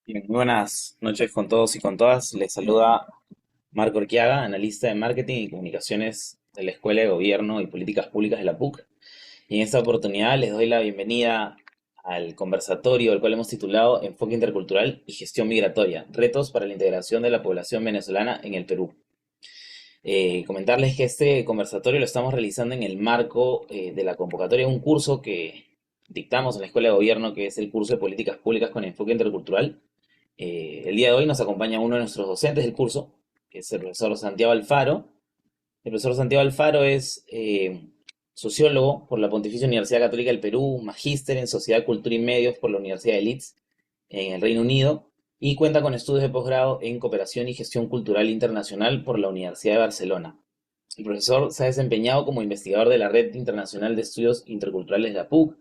Bien, muy buenas noches con todos y con todas. Les saluda Marco Orquiaga, analista de marketing y comunicaciones de la Escuela de Gobierno y Políticas Públicas de la PUC. Y en esta oportunidad les doy la bienvenida al conversatorio, el cual hemos titulado Enfoque Intercultural y Gestión Migratoria, retos para la integración de la población venezolana en el Perú. Comentarles que este conversatorio lo estamos realizando en el marco de la convocatoria de un curso que dictamos en la Escuela de Gobierno, que es el curso de Políticas Públicas con Enfoque Intercultural. El día de hoy nos acompaña uno de nuestros docentes del curso, que es el profesor Santiago Alfaro. El profesor Santiago Alfaro es sociólogo por la Pontificia Universidad Católica del Perú, magíster en Sociedad, Cultura y Medios por la Universidad de Leeds, en el Reino Unido, y cuenta con estudios de posgrado en Cooperación y Gestión Cultural Internacional por la Universidad de Barcelona. El profesor se ha desempeñado como investigador de la Red Internacional de Estudios Interculturales de la PUC,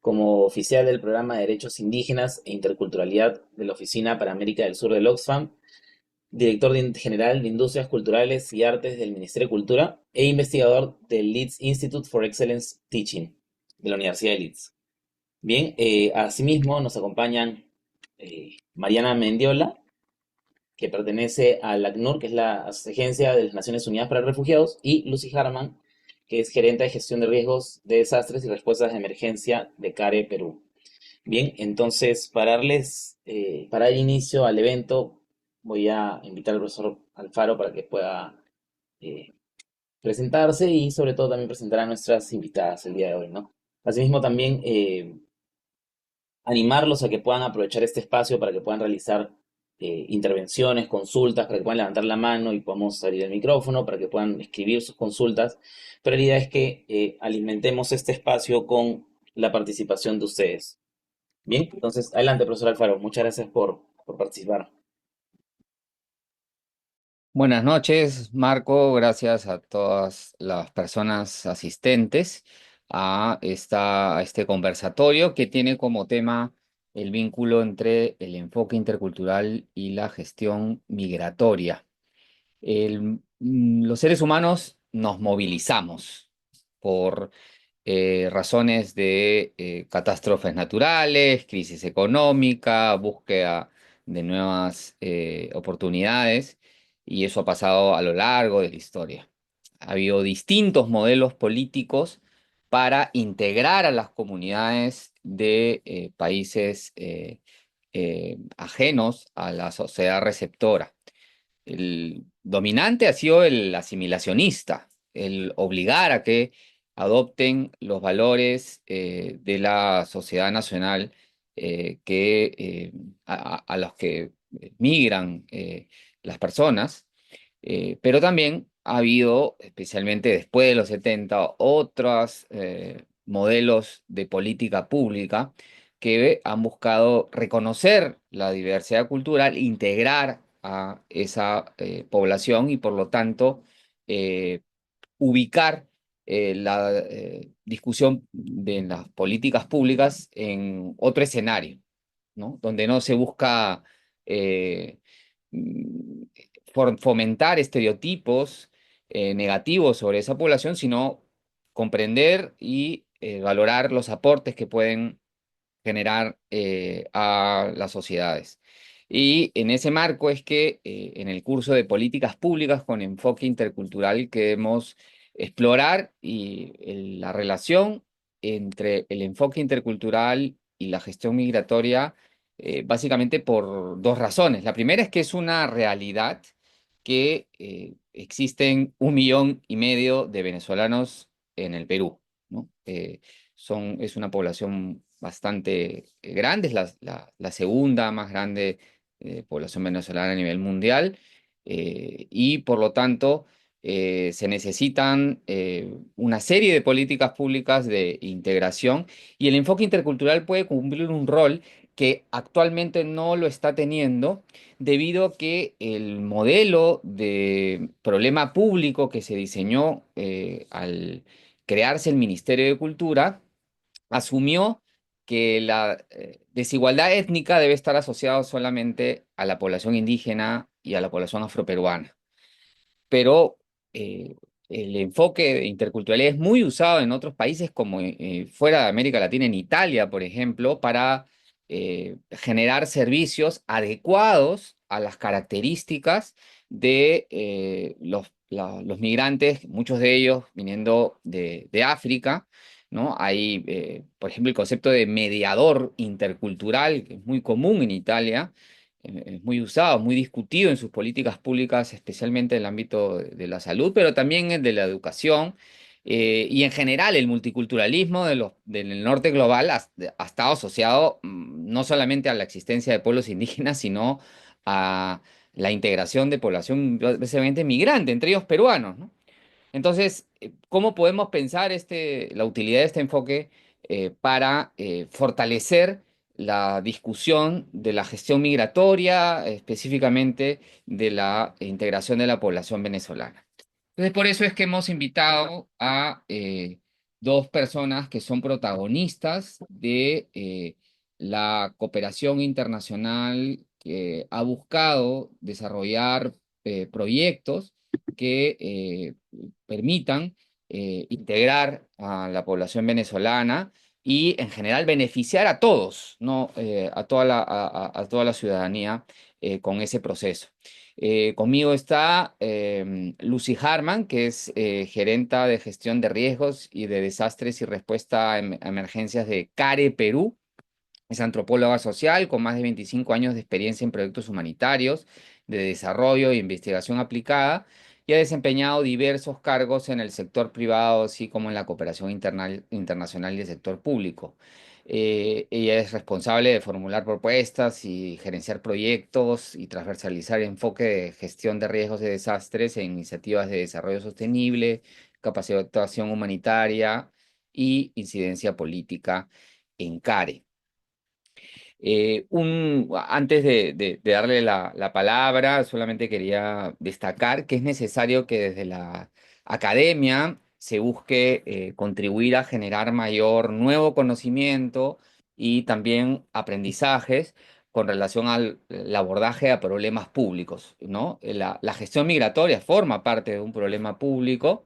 como oficial del Programa de Derechos Indígenas e Interculturalidad de la Oficina para América del Sur del Oxfam, director general de Industrias Culturales y Artes del Ministerio de Cultura e investigador del Leeds Institute for Excellence Teaching de la Universidad de Leeds. Bien, asimismo nos acompañan Mariana Mendiola, que pertenece a la ACNUR, que es la Agencia de las Naciones Unidas para Refugiados, y Lucy Harman, que es gerente de gestión de riesgos de desastres y respuestas de emergencia de CARE Perú. Bien, entonces para dar inicio al evento, voy a invitar al profesor Alfaro para que pueda eh, presentarse y sobre todo también presentar a nuestras invitadas el día de hoy, ¿no? Asimismo también animarlos a que puedan aprovechar este espacio para que puedan realizar intervenciones, consultas, para que puedan levantar la mano y podamos abrir el micrófono, para que puedan escribir sus consultas. Pero la idea es que alimentemos este espacio con la participación de ustedes. Bien, entonces adelante, profesor Alfaro. Muchas gracias por participar. Buenas noches, Marco. Gracias a todas las personas asistentes a este conversatorio que tiene como tema el vínculo entre el enfoque intercultural y la gestión migratoria. Los seres humanos nos movilizamos por razones de catástrofes naturales, crisis económica, búsqueda de nuevas oportunidades, y eso ha pasado a lo largo de la historia. Ha habido distintos modelos políticos para integrar a las comunidades de países ajenos a la sociedad receptora. El dominante ha sido el asimilacionista, el obligar a que adopten los valores de la sociedad nacional a los que migran las personas, pero también ha habido, especialmente después de los 70, otros modelos de política pública que han buscado reconocer la diversidad cultural, integrar a esa población y por lo tanto eh, ubicar la discusión de las políticas públicas en otro escenario, ¿no? Donde no se busca eh, mm, fomentar estereotipos negativos sobre esa población, sino comprender y valorar los aportes que pueden generar a las sociedades. Y en ese marco es que en el curso de políticas públicas con enfoque intercultural queremos explorar la relación entre el enfoque intercultural y la gestión migratoria, básicamente por dos razones. La primera es que es una realidad que existen 1,5 millones de venezolanos en el Perú, ¿no? Es una población bastante grande, es la segunda más grande población venezolana a nivel mundial, y por lo tanto se necesitan una serie de políticas públicas de integración, y el enfoque intercultural puede cumplir un rol que actualmente no lo está teniendo debido a que el modelo de problema público que se diseñó al crearse el Ministerio de Cultura asumió que la desigualdad étnica debe estar asociada solamente a la población indígena y a la población afroperuana. Pero el enfoque intercultural es muy usado en otros países como fuera de América Latina, en Italia, por ejemplo, para generar servicios adecuados a las características de los migrantes, muchos de ellos viniendo de África, ¿no? Hay, por ejemplo, el concepto de mediador intercultural, que es muy común en Italia, es muy usado, muy discutido en sus políticas públicas, especialmente en el ámbito de la salud, pero también en de la educación. Y en general, el multiculturalismo del norte global ha estado asociado no solamente a la existencia de pueblos indígenas, sino a la integración de población básicamente migrante, entre ellos peruanos, ¿no? Entonces, ¿cómo podemos pensar la utilidad de este enfoque para fortalecer la discusión de la gestión migratoria, específicamente de la integración de la población venezolana? Entonces, por eso es que hemos invitado a dos personas que son protagonistas de la cooperación internacional que ha buscado desarrollar proyectos que permitan integrar a la población venezolana y en general beneficiar a todos, ¿no? A toda la ciudadanía con ese proceso. Conmigo está Lucy Harman, que es gerenta de gestión de riesgos y de desastres y respuesta a emergencias de CARE Perú. Es antropóloga social con más de 25 años de experiencia en proyectos humanitarios, de desarrollo e investigación aplicada, y ha desempeñado diversos cargos en el sector privado, así como en la cooperación internacional y el sector público. Ella es responsable de formular propuestas y gerenciar proyectos y transversalizar el enfoque de gestión de riesgos de desastres e iniciativas de desarrollo sostenible, capacitación humanitaria y incidencia política en CARE. Antes de darle la palabra, solamente quería destacar que es necesario que desde la academia se busque contribuir a generar mayor nuevo conocimiento y también aprendizajes con relación al abordaje a problemas públicos, ¿no? La gestión migratoria forma parte de un problema público,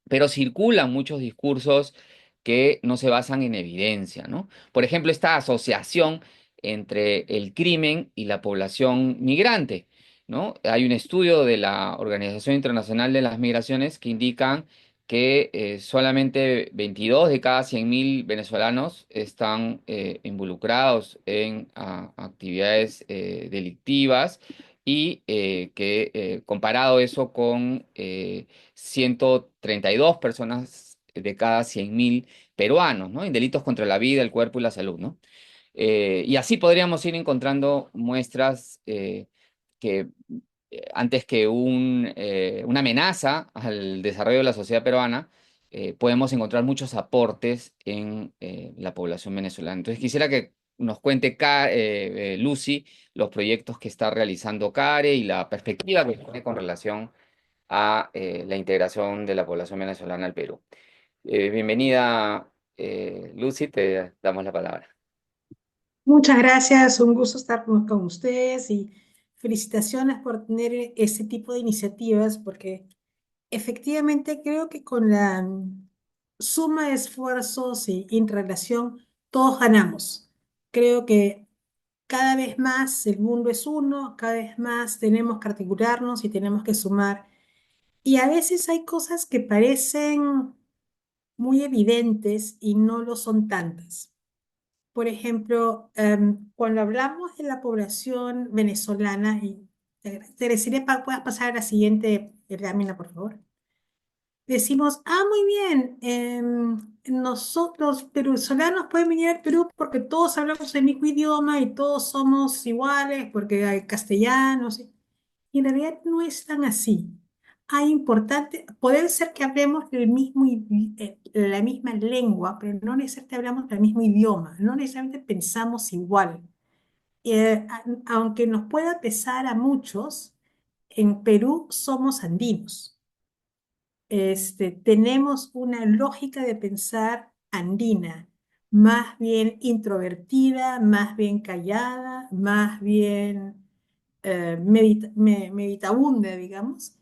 pero circulan muchos discursos que no se basan en evidencia, ¿no? Por ejemplo, esta asociación entre el crimen y la población migrante, ¿no? Hay un estudio de la Organización Internacional de las Migraciones que indican que solamente 22 de cada 100.000 venezolanos están involucrados en actividades delictivas y que comparado eso con 132 personas de cada 100.000 peruanos, ¿no? En delitos contra la vida, el cuerpo y la salud, ¿no? Y así podríamos ir encontrando muestras que antes que una amenaza al desarrollo de la sociedad peruana, podemos encontrar muchos aportes en la población venezolana. Entonces quisiera que nos cuente Lucy los proyectos que está realizando CARE y la perspectiva que tiene con relación a la integración de la población venezolana al Perú. Bienvenida, Lucy, te damos la palabra. Muchas gracias, un gusto estar con ustedes y felicitaciones por tener ese tipo de iniciativas, porque efectivamente creo que con la suma de esfuerzos y interrelación todos ganamos. Creo que cada vez más el mundo es uno, cada vez más tenemos que articularnos y tenemos que sumar. Y a veces hay cosas que parecen muy evidentes y no lo son tantas. Por ejemplo, cuando hablamos de la población venezolana, y te agradecería puedas pasar a la siguiente lámina, por favor. Decimos, muy bien, nosotros venezolanos pueden venir al Perú porque todos hablamos el mismo idioma y todos somos iguales porque hay castellanos. Y en realidad no es tan así. Hay importante, puede ser que hablemos la misma lengua, pero no necesariamente hablamos el mismo idioma, no necesariamente pensamos igual. Aunque nos pueda pesar a muchos, en Perú somos andinos. Tenemos una lógica de pensar andina, más bien introvertida, más bien callada, más bien meditabunda, digamos,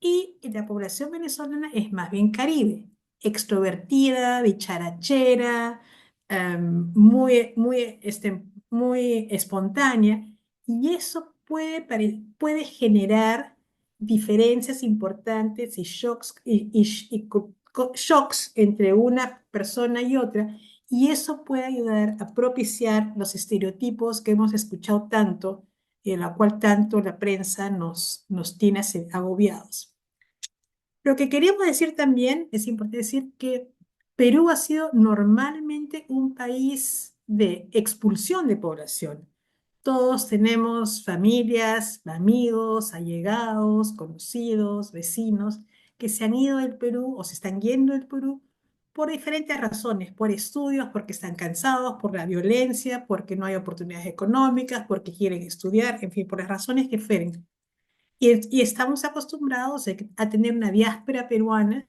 y la población venezolana es más bien caribe, extrovertida, dicharachera, muy muy espontánea, y eso puede generar diferencias importantes y shocks, shocks entre una persona y otra, y eso puede ayudar a propiciar los estereotipos que hemos escuchado tanto, y en la cual tanto la prensa nos tiene agobiados. Lo que queríamos decir también, es importante decir que Perú ha sido normalmente un país de expulsión de población. Todos tenemos familias, amigos, allegados, conocidos, vecinos que se han ido del Perú o se están yendo del Perú por diferentes razones, por estudios, porque están cansados, por la violencia, porque no hay oportunidades económicas, porque quieren estudiar, en fin, por las razones que fueren. Y estamos acostumbrados a tener una diáspora peruana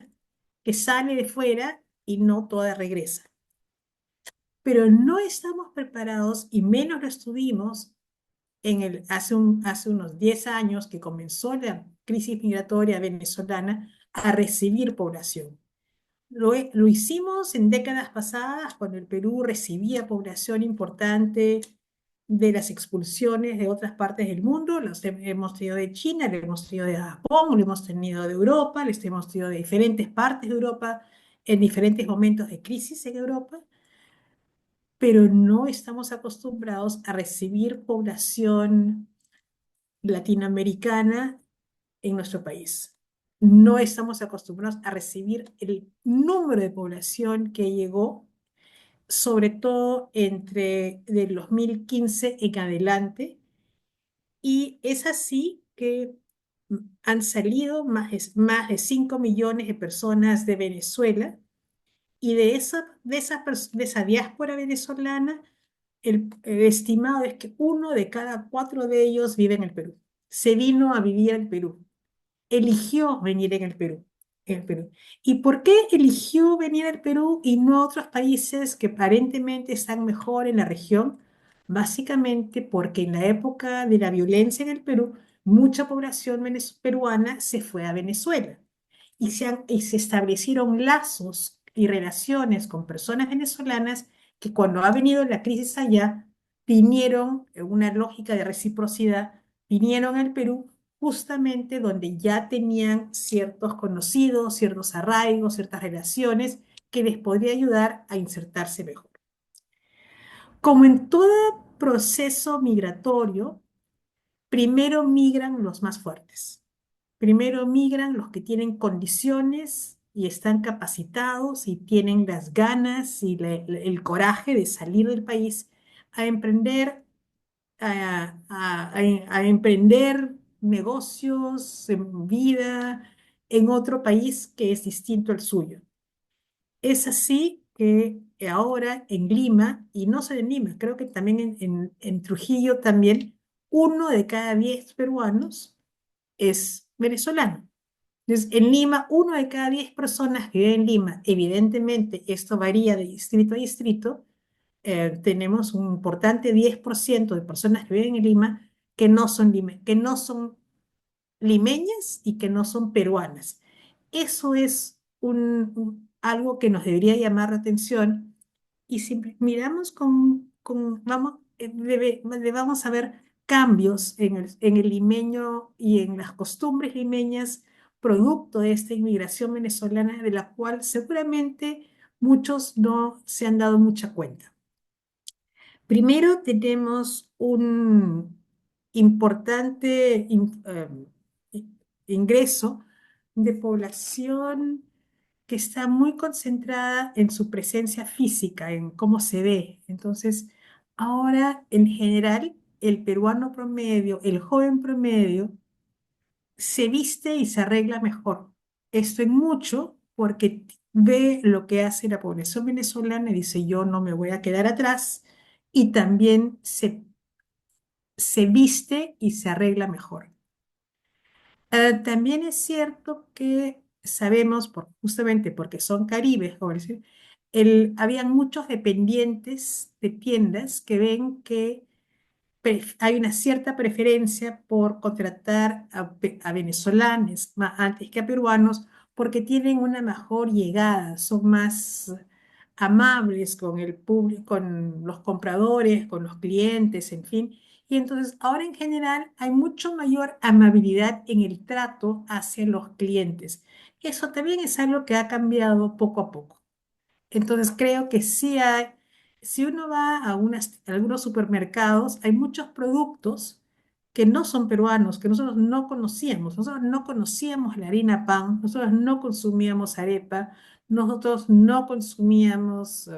que sale de fuera y no toda regresa. Pero no estamos preparados, y menos lo estuvimos hace unos 10 años que comenzó la crisis migratoria venezolana, a recibir población. Lo hicimos en décadas pasadas, cuando el Perú recibía población importante de las expulsiones de otras partes del mundo. Los hemos tenido de China, lo hemos tenido de Japón, lo hemos tenido de Europa, los hemos tenido de diferentes partes de Europa, en diferentes momentos de crisis en Europa, pero no estamos acostumbrados a recibir población latinoamericana en nuestro país. No estamos acostumbrados a recibir el número de población que llegó, sobre todo entre del 2015 en adelante, y es así que han salido más de 5 millones de personas de Venezuela, y de esa diáspora venezolana, el estimado es que uno de cada 4 de ellos vive en el Perú. Se vino a vivir al Perú, eligió venir en el Perú. ¿Y por qué eligió venir al Perú y no a otros países que aparentemente están mejor en la región? Básicamente porque en la época de la violencia en el Perú, mucha población peruana se fue a Venezuela, y se establecieron lazos y relaciones con personas venezolanas que, cuando ha venido la crisis allá, vinieron en una lógica de reciprocidad, vinieron al Perú justamente donde ya tenían ciertos conocidos, ciertos arraigos, ciertas relaciones que les podría ayudar a insertarse mejor. Como en todo proceso migratorio, primero migran los más fuertes. Primero migran los que tienen condiciones y están capacitados y tienen las ganas y el coraje de salir del país a emprender, a emprender negocios, en vida, en otro país que es distinto al suyo. Es así que ahora en Lima, y no solo en Lima, creo que también en Trujillo también, 1 de cada 10 peruanos es venezolano. Entonces, en Lima, 1 de cada 10 personas que vive en Lima, evidentemente esto varía de distrito a distrito, tenemos un importante 10% de personas que viven en Lima que no son limeñas y que no son peruanas. Eso es algo que nos debería llamar la atención, y si miramos vamos a ver cambios en el limeño y en las costumbres limeñas, producto de esta inmigración venezolana, de la cual seguramente muchos no se han dado mucha cuenta. Primero tenemos un importante ingreso de población que está muy concentrada en su presencia física, en cómo se ve. Entonces, ahora, en general, el peruano promedio, el joven promedio, se viste y se arregla mejor. Esto en mucho porque ve lo que hace la población venezolana y dice: yo no me voy a quedar atrás, y también se viste y se arregla mejor. También es cierto que sabemos, justamente porque son caribes, como decir, habían muchos dependientes de tiendas que ven que hay una cierta preferencia por contratar a venezolanos antes que a peruanos, porque tienen una mejor llegada, son más amables con el público, con los compradores, con los clientes, en fin. Y entonces ahora en general hay mucho mayor amabilidad en el trato hacia los clientes. Eso también es algo que ha cambiado poco a poco. Entonces creo que sí hay, si uno va a algunos supermercados, hay muchos productos que no son peruanos, que nosotros no conocíamos. Nosotros no conocíamos la harina pan, nosotros no consumíamos arepa, nosotros no consumíamos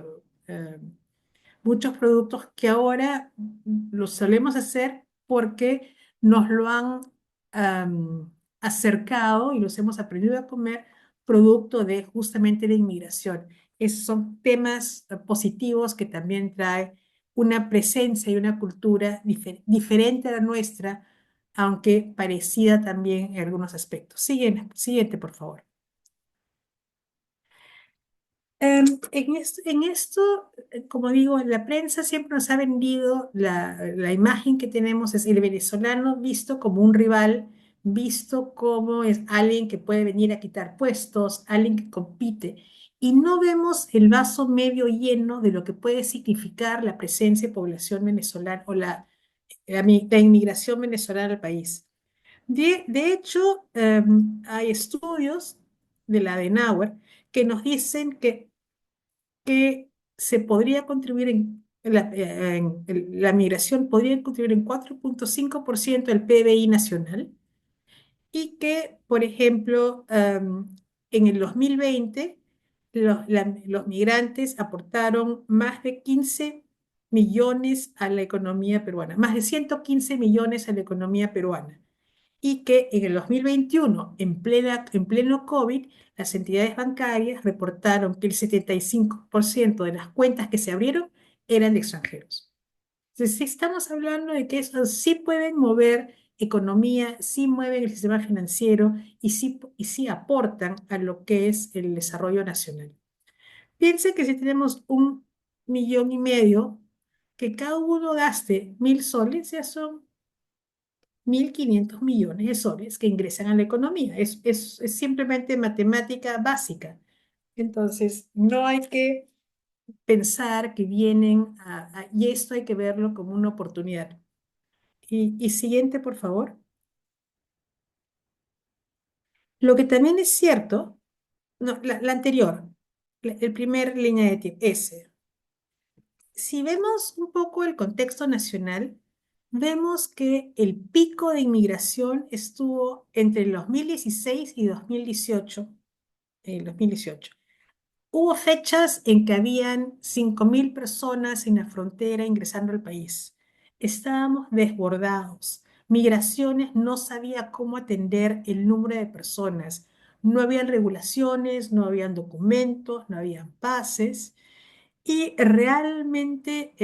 eh, muchos productos que ahora los solemos hacer porque nos lo han acercado y los hemos aprendido a comer producto de justamente la inmigración. Esos son temas positivos que también trae una presencia y una cultura diferente a la nuestra, aunque parecida también en algunos aspectos. Siguiente, por favor. Como digo, la prensa siempre nos ha vendido la imagen que tenemos es el venezolano visto como un rival, visto como es alguien que puede venir a quitar puestos, alguien que compite, y no vemos el vaso medio lleno de lo que puede significar la presencia de población venezolana o la inmigración venezolana al país. De hecho, hay estudios de la Adenauer que nos dicen que se podría contribuir la migración podría contribuir en 4,5% del PBI nacional y que, por ejemplo, en el 2020 los migrantes aportaron más de 15 millones a la economía peruana, más de 115 millones a la economía peruana y que en el 2021, en pleno COVID, las entidades bancarias reportaron que el 75% de las cuentas que se abrieron eran de extranjeros. Entonces, sí estamos hablando de que eso sí pueden mover economía, sí mueven el sistema financiero y sí aportan a lo que es el desarrollo nacional. Piensen que si tenemos 1,5 millones, que cada uno gaste 1.000 soles, ya son 1.500 millones de soles que ingresan a la economía. Es simplemente matemática básica. Entonces, no hay que pensar que vienen y esto hay que verlo como una oportunidad. Y siguiente, por favor. Lo que también es cierto, no, la anterior, el primer línea de tiempo, ese. Si vemos un poco el contexto nacional, vemos que el pico de inmigración estuvo entre el 2016 y 2018. 2018. Hubo fechas en que habían 5.000 personas en la frontera ingresando al país. Estábamos desbordados. Migraciones no sabía cómo atender el número de personas. No habían regulaciones, no habían documentos, no habían pases. Y realmente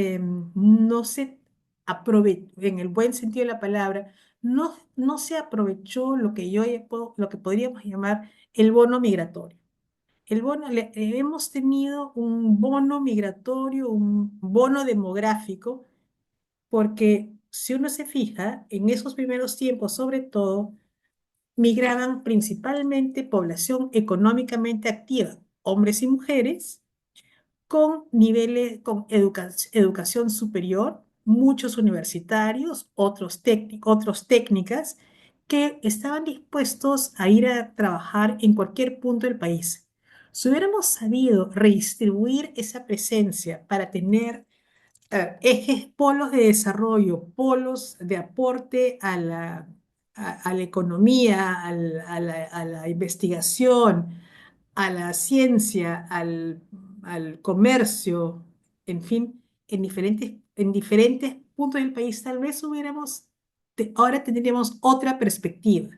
no se aprovechó, en el buen sentido de la palabra, no se aprovechó lo que podríamos llamar el bono migratorio. Hemos tenido un bono migratorio, un bono demográfico, porque si uno se fija, en esos primeros tiempos, sobre todo, migraban principalmente población económicamente activa, hombres y mujeres, con niveles, con educación superior, muchos universitarios, otros técnicas, que estaban dispuestos a ir a trabajar en cualquier punto del país. Si hubiéramos sabido redistribuir esa presencia para tener ejes, polos de desarrollo, polos de aporte a la economía, a la investigación, a la ciencia, al comercio, en fin, en diferentes puntos del país, tal vez ahora tendríamos otra perspectiva.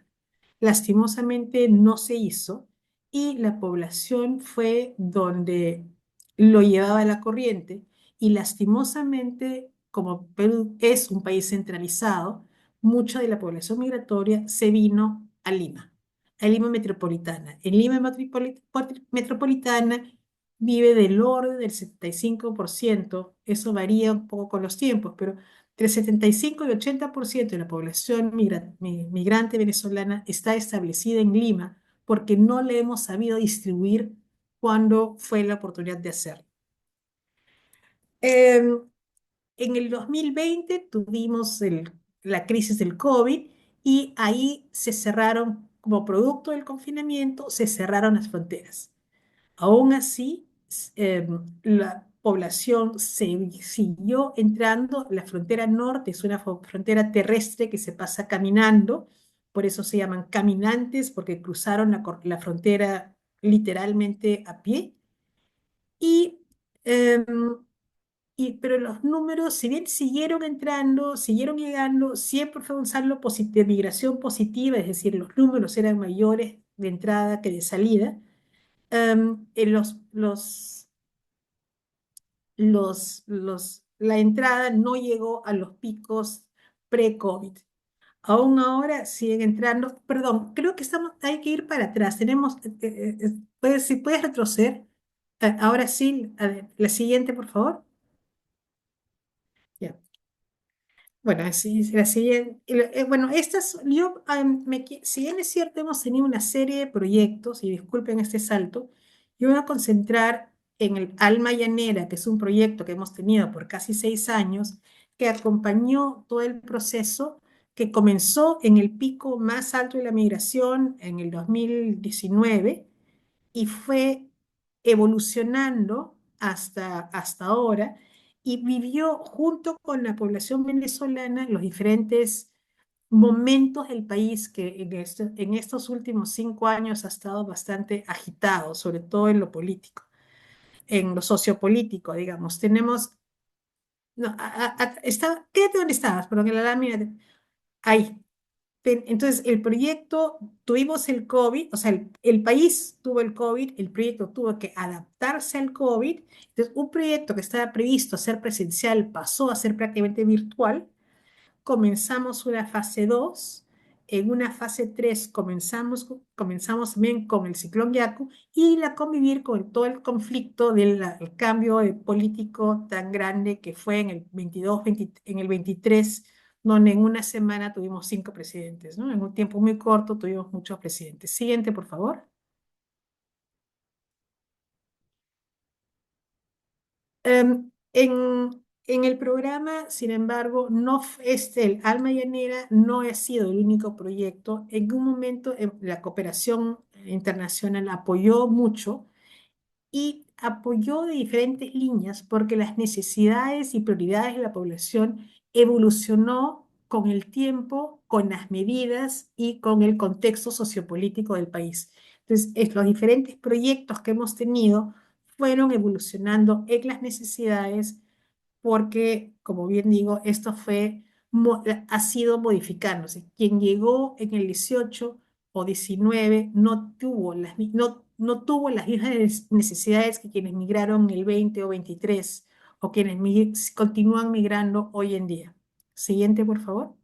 Lastimosamente no se hizo y la población fue donde lo llevaba la corriente y lastimosamente, como Perú es un país centralizado, mucha de la población migratoria se vino a Lima metropolitana. En Lima metropolitana vive del orden del 75%, eso varía un poco con los tiempos, pero entre 75 y 80% de la población migrante venezolana está establecida en Lima porque no le hemos sabido distribuir cuando fue la oportunidad de hacerlo. Em, en el 2020 tuvimos la crisis del COVID y ahí se cerraron, como producto del confinamiento, se cerraron las fronteras. Aún así, la población siguió entrando. La frontera norte es una frontera terrestre que se pasa caminando, por eso se llaman caminantes, porque cruzaron la frontera literalmente a pie. Y, em, pero los números, si bien siguieron entrando, siguieron llegando, siempre fue un saldo de migración positiva, es decir, los números eran mayores de entrada que de salida. En la entrada no llegó a los picos pre-COVID. Aún ahora siguen entrando. Perdón, creo que hay que ir para atrás. Si puedes retroceder. Ahora sí, la siguiente, por favor. Ya. Bueno, así la siguiente. Bueno, si bien es cierto, hemos tenido una serie de proyectos, y disculpen este salto, yo me voy a concentrar en el Alma Llanera, que es un proyecto que hemos tenido por casi 6 años, que acompañó todo el proceso, que comenzó en el pico más alto de la migración en el 2019 y fue evolucionando hasta ahora y vivió junto con la población venezolana los diferentes momentos del país que en estos últimos 5 años ha estado bastante agitado, sobre todo en lo político, en lo sociopolítico, digamos. No, quédate donde estabas, pero en la lámina, ahí. Entonces, el proyecto, tuvimos el COVID, o sea, el país tuvo el COVID, el proyecto tuvo que adaptarse al COVID. Entonces, un proyecto que estaba previsto ser presencial pasó a ser prácticamente virtual. Comenzamos una fase 2. En una fase 3 comenzamos también con el ciclón Yaku y la convivir con todo el conflicto del el cambio político tan grande que fue en el 22, en el 23, donde en una semana tuvimos 5 presidentes, ¿no? En un tiempo muy corto tuvimos muchos presidentes. Siguiente, por favor. En el programa, sin embargo, el Alma Llanera no ha sido el único proyecto. En un momento, la cooperación internacional apoyó mucho y apoyó de diferentes líneas porque las necesidades y prioridades de la población evolucionó con el tiempo, con las medidas y con el contexto sociopolítico del país. Entonces, los diferentes proyectos que hemos tenido fueron evolucionando en las necesidades porque, como bien digo, ha sido modificándose. Quien llegó en el 18 o 19 no tuvo las mismas necesidades que quienes migraron en el 20 o 23 o quienes continúan migrando hoy en día. Siguiente, por favor.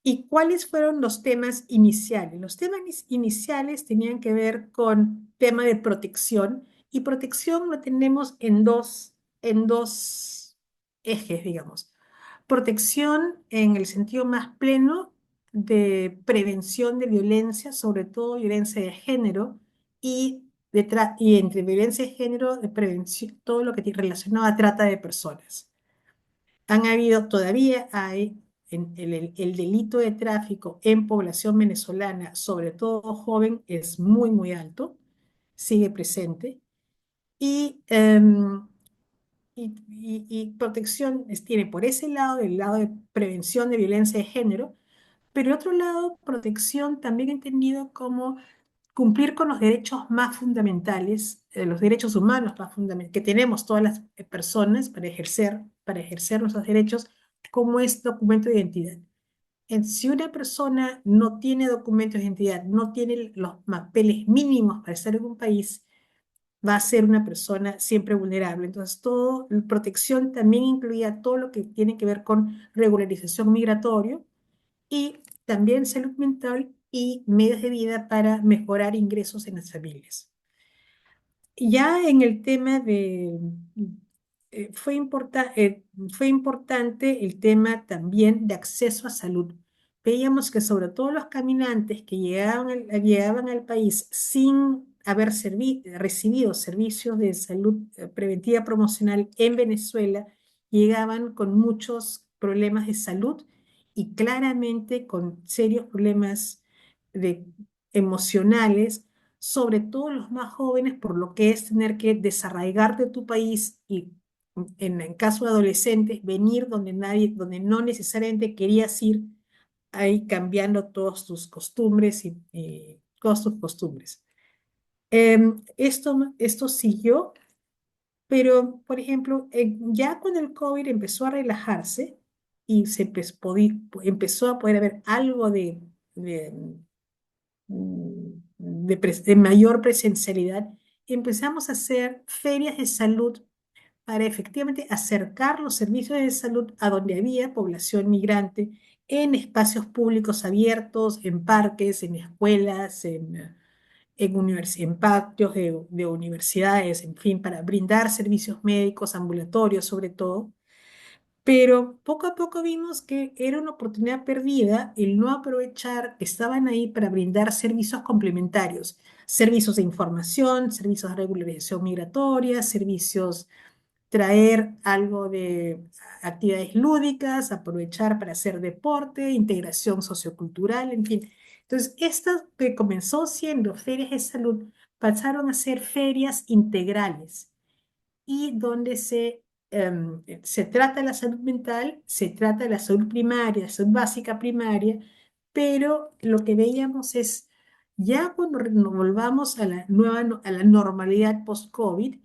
¿Y cuáles fueron los temas iniciales? Los temas iniciales tenían que ver con tema de protección, y protección lo tenemos en dos ejes, digamos. Protección en el sentido más pleno de prevención de violencia, sobre todo violencia de género, y entre violencia de género, de prevención, todo lo que tiene relacionado a trata de personas. Todavía hay el delito de tráfico en población venezolana, sobre todo joven, es muy, muy alto, sigue presente. Y, protección tiene por ese lado, el lado de prevención de violencia de género, pero el otro lado, protección también entendido como cumplir con los derechos más fundamentales, los derechos humanos más fundamentales que tenemos todas las personas para ejercer nuestros derechos, como es documento de identidad. Si una persona no tiene documentos de identidad, no tiene los papeles mínimos para estar en un país, va a ser una persona siempre vulnerable. Entonces, protección también incluía todo lo que tiene que ver con regularización migratorio y también salud mental y medios de vida para mejorar ingresos en las familias. Ya en el tema fue importante el tema también de acceso a salud. Veíamos que sobre todo los caminantes que llegaban al país haber recibido servicios de salud preventiva promocional en Venezuela, llegaban con muchos problemas de salud y claramente con serios problemas de, emocionales, sobre todo los más jóvenes, por lo que es tener que desarraigar de tu país y en caso de adolescentes, venir donde nadie, donde no necesariamente querías ir, ahí cambiando todas tus costumbres y todas tus costumbres. Esto siguió, pero, por ejemplo, ya cuando el COVID empezó a relajarse y empezó a poder haber algo de, de mayor presencialidad, empezamos a hacer ferias de salud para efectivamente acercar los servicios de salud a donde había población migrante, en espacios públicos abiertos, en parques, en escuelas, en patios de universidades, en fin, para brindar servicios médicos, ambulatorios sobre todo. Pero poco a poco vimos que era una oportunidad perdida el no aprovechar que estaban ahí para brindar servicios complementarios, servicios de información, servicios de regularización migratoria, servicios, traer algo de actividades lúdicas, aprovechar para hacer deporte, integración sociocultural, en fin. Entonces, estas que comenzó siendo ferias de salud pasaron a ser ferias integrales y donde se trata la salud mental, se trata la salud primaria, la salud básica primaria, pero lo que veíamos es, ya cuando nos volvamos a la a la normalidad post-COVID,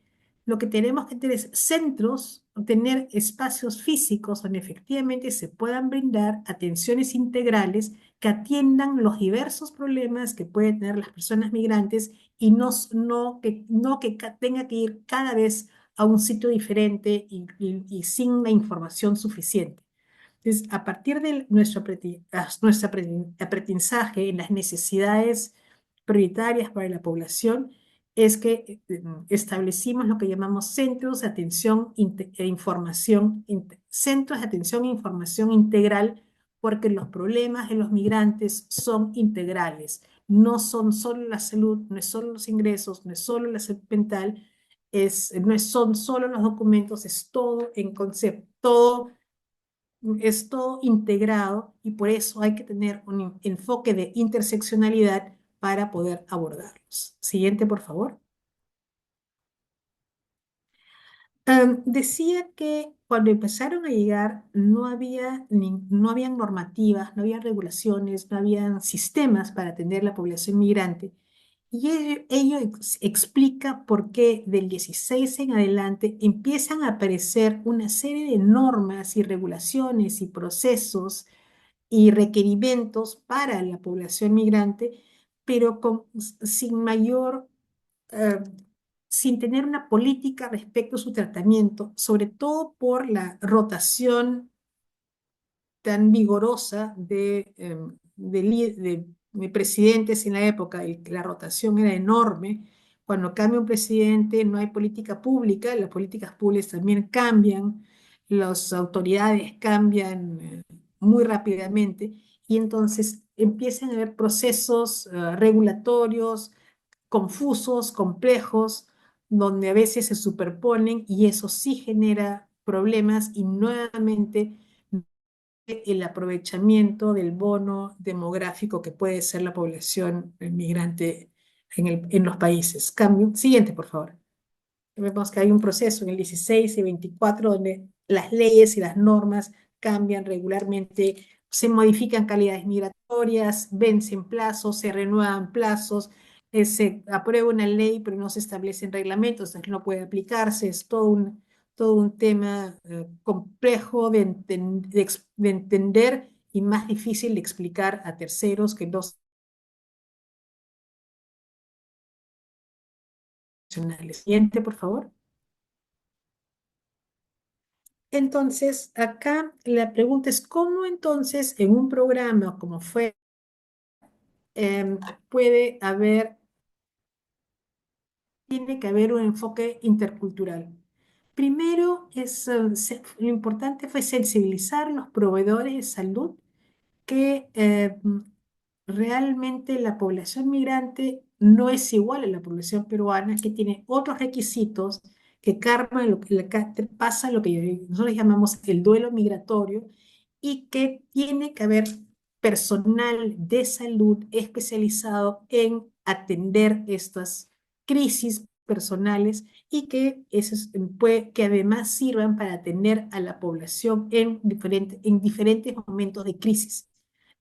lo que tenemos que tener es centros, tener espacios físicos donde efectivamente se puedan brindar atenciones integrales que atiendan los diversos problemas que pueden tener las personas migrantes y no que tenga que ir cada vez a un sitio diferente y sin la información suficiente. Entonces, a partir de nuestro aprendizaje en las necesidades prioritarias para la población, es que establecimos lo que llamamos centros de atención e información integral, porque los problemas de los migrantes son integrales. No son solo la salud, no es solo los ingresos, no es solo la salud mental, no son solo los documentos, es todo en concepto, es todo integrado y por eso hay que tener un enfoque de interseccionalidad para poder abordarlos. Siguiente, por favor. Decía que cuando empezaron a llegar no habían normativas, no había regulaciones, no habían sistemas para atender la población migrante. Y ello explica por qué del 16 en adelante empiezan a aparecer una serie de normas y regulaciones y procesos y requerimientos para la población migrante, pero sin mayor, eh, sin tener una política respecto a su tratamiento, sobre todo por la rotación tan vigorosa de presidentes en la época. La rotación era enorme. Cuando cambia un presidente no hay política pública, las políticas públicas también cambian, las autoridades cambian muy rápidamente y entonces empiezan a haber procesos regulatorios confusos, complejos, donde a veces se superponen y eso sí genera problemas y nuevamente el aprovechamiento del bono demográfico que puede ser la población migrante en los países. Cambio. Siguiente, por favor. Vemos que hay un proceso en el 16 y 24 donde las leyes y las normas cambian regularmente, se modifican calidades migratorias, vencen plazos, se renuevan plazos, se aprueba una ley pero no se establecen reglamentos, entonces no puede aplicarse, es todo un tema complejo de entender y más difícil de explicar a terceros que los nacionales. Siguiente, por favor. Entonces, acá la pregunta es, ¿cómo entonces en un programa como fue, em, puede haber, tiene que haber un enfoque intercultural? Primero, lo importante fue sensibilizar a los proveedores de salud que realmente la población migrante no es igual a la población peruana, que tiene otros requisitos, que karma, pasa lo que nosotros llamamos el duelo migratorio, y que tiene que haber personal de salud especializado en atender estas crisis personales y que, que además sirvan para atender a la población en diferentes momentos de crisis.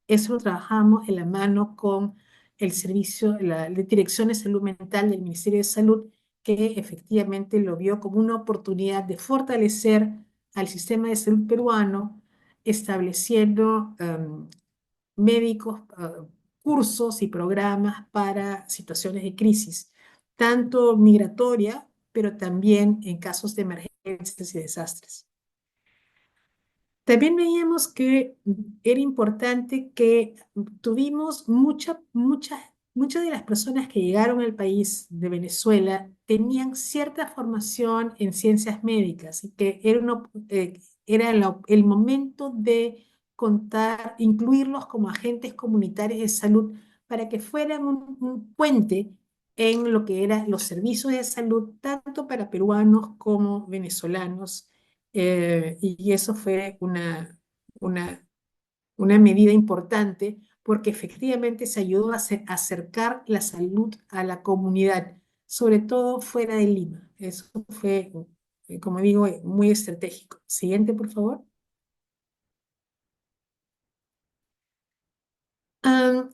Eso lo trabajamos en la mano con el servicio, la Dirección de Salud Mental del Ministerio de Salud, que efectivamente lo vio como una oportunidad de fortalecer al sistema de salud peruano, estableciendo médicos, cursos y programas para situaciones de crisis, tanto migratoria, pero también en casos de emergencias y desastres. También veíamos que era importante que tuvimos muchas de las personas que llegaron al país de Venezuela tenían cierta formación en ciencias médicas y que era el momento de contar, incluirlos como agentes comunitarios de salud para que fueran un puente en lo que eran los servicios de salud, tanto para peruanos como venezolanos, y eso fue una, una medida importante porque efectivamente se ayudó a acercar la salud a la comunidad, sobre todo fuera de Lima. Eso fue, como digo, muy estratégico. Siguiente, por favor. Ah,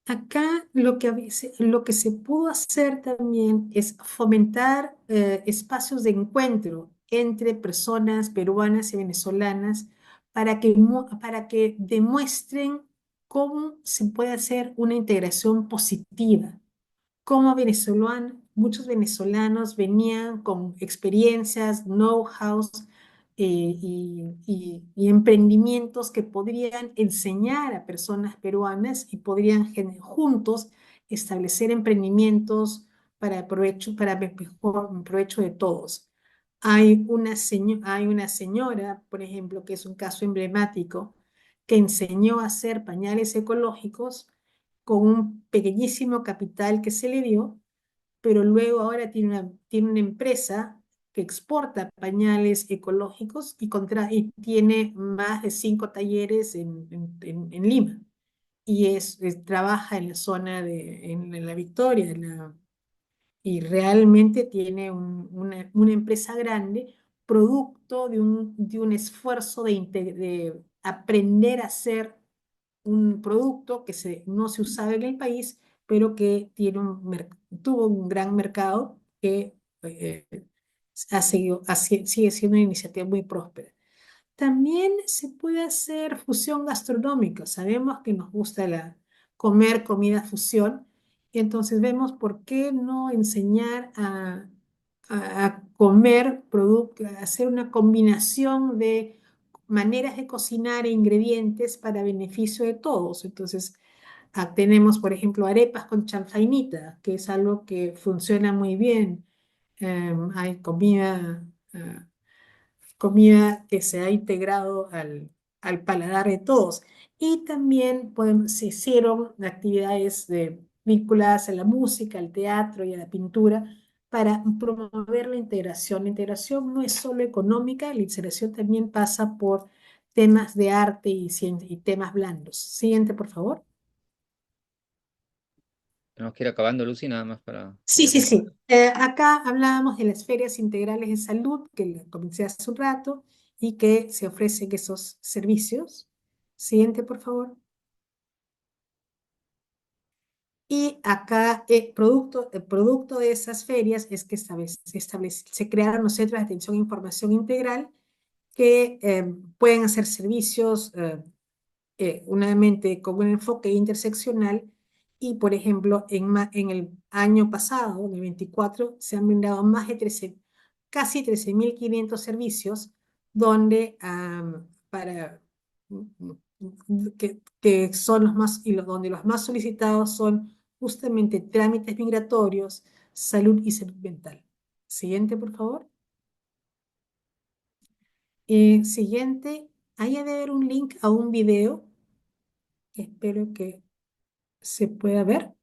acá lo que se pudo hacer también es fomentar espacios de encuentro entre personas peruanas y venezolanas para que demuestren cómo se puede hacer una integración positiva. Como muchos venezolanos venían con experiencias, know-hows, y emprendimientos que podrían enseñar a personas peruanas y podrían juntos establecer emprendimientos para mejor provecho de todos. Hay una señora, por ejemplo, que es un caso emblemático, que enseñó a hacer pañales ecológicos con un pequeñísimo capital que se le dio, pero luego ahora tiene una empresa que exporta pañales ecológicos y tiene más de 5 talleres en Lima. Y trabaja en la zona en la Victoria, y realmente tiene una empresa grande, producto de un esfuerzo de aprender a hacer un producto que no se usaba en el país, pero que tuvo un gran mercado que eh, sigue siendo una iniciativa muy próspera. También se puede hacer fusión gastronómica. Sabemos que nos gusta comer comida fusión, y entonces vemos por qué no enseñar a comer productos, a hacer una combinación de maneras de cocinar e ingredientes para beneficio de todos. Entonces, tenemos, por ejemplo, arepas con chanfainita, que es algo que funciona muy bien. Hay comida que se ha integrado al paladar de todos. Y también se hicieron actividades vinculadas a la música, al teatro y a la pintura para promover la integración. La integración no es solo económica, la integración también pasa por temas de arte y temas blandos. Siguiente, por favor. Tenemos que ir acabando, Lucy, nada más para Sí, sí, irnos. sí. Acá hablábamos de las ferias integrales de salud que comencé hace un rato y que se ofrecen esos servicios. Siguiente, por favor. Y acá, producto de esas ferias es que se crearon los centros de atención e información integral que pueden hacer servicios nuevamente con un enfoque interseccional. Y, por ejemplo, en el año pasado, en el 24, se han brindado más de casi 13.500 servicios donde, que son donde los más solicitados son justamente trámites migratorios, salud y salud mental. Siguiente, por favor. Siguiente, ahí ha de haber un link a un video que espero que se pueda ver.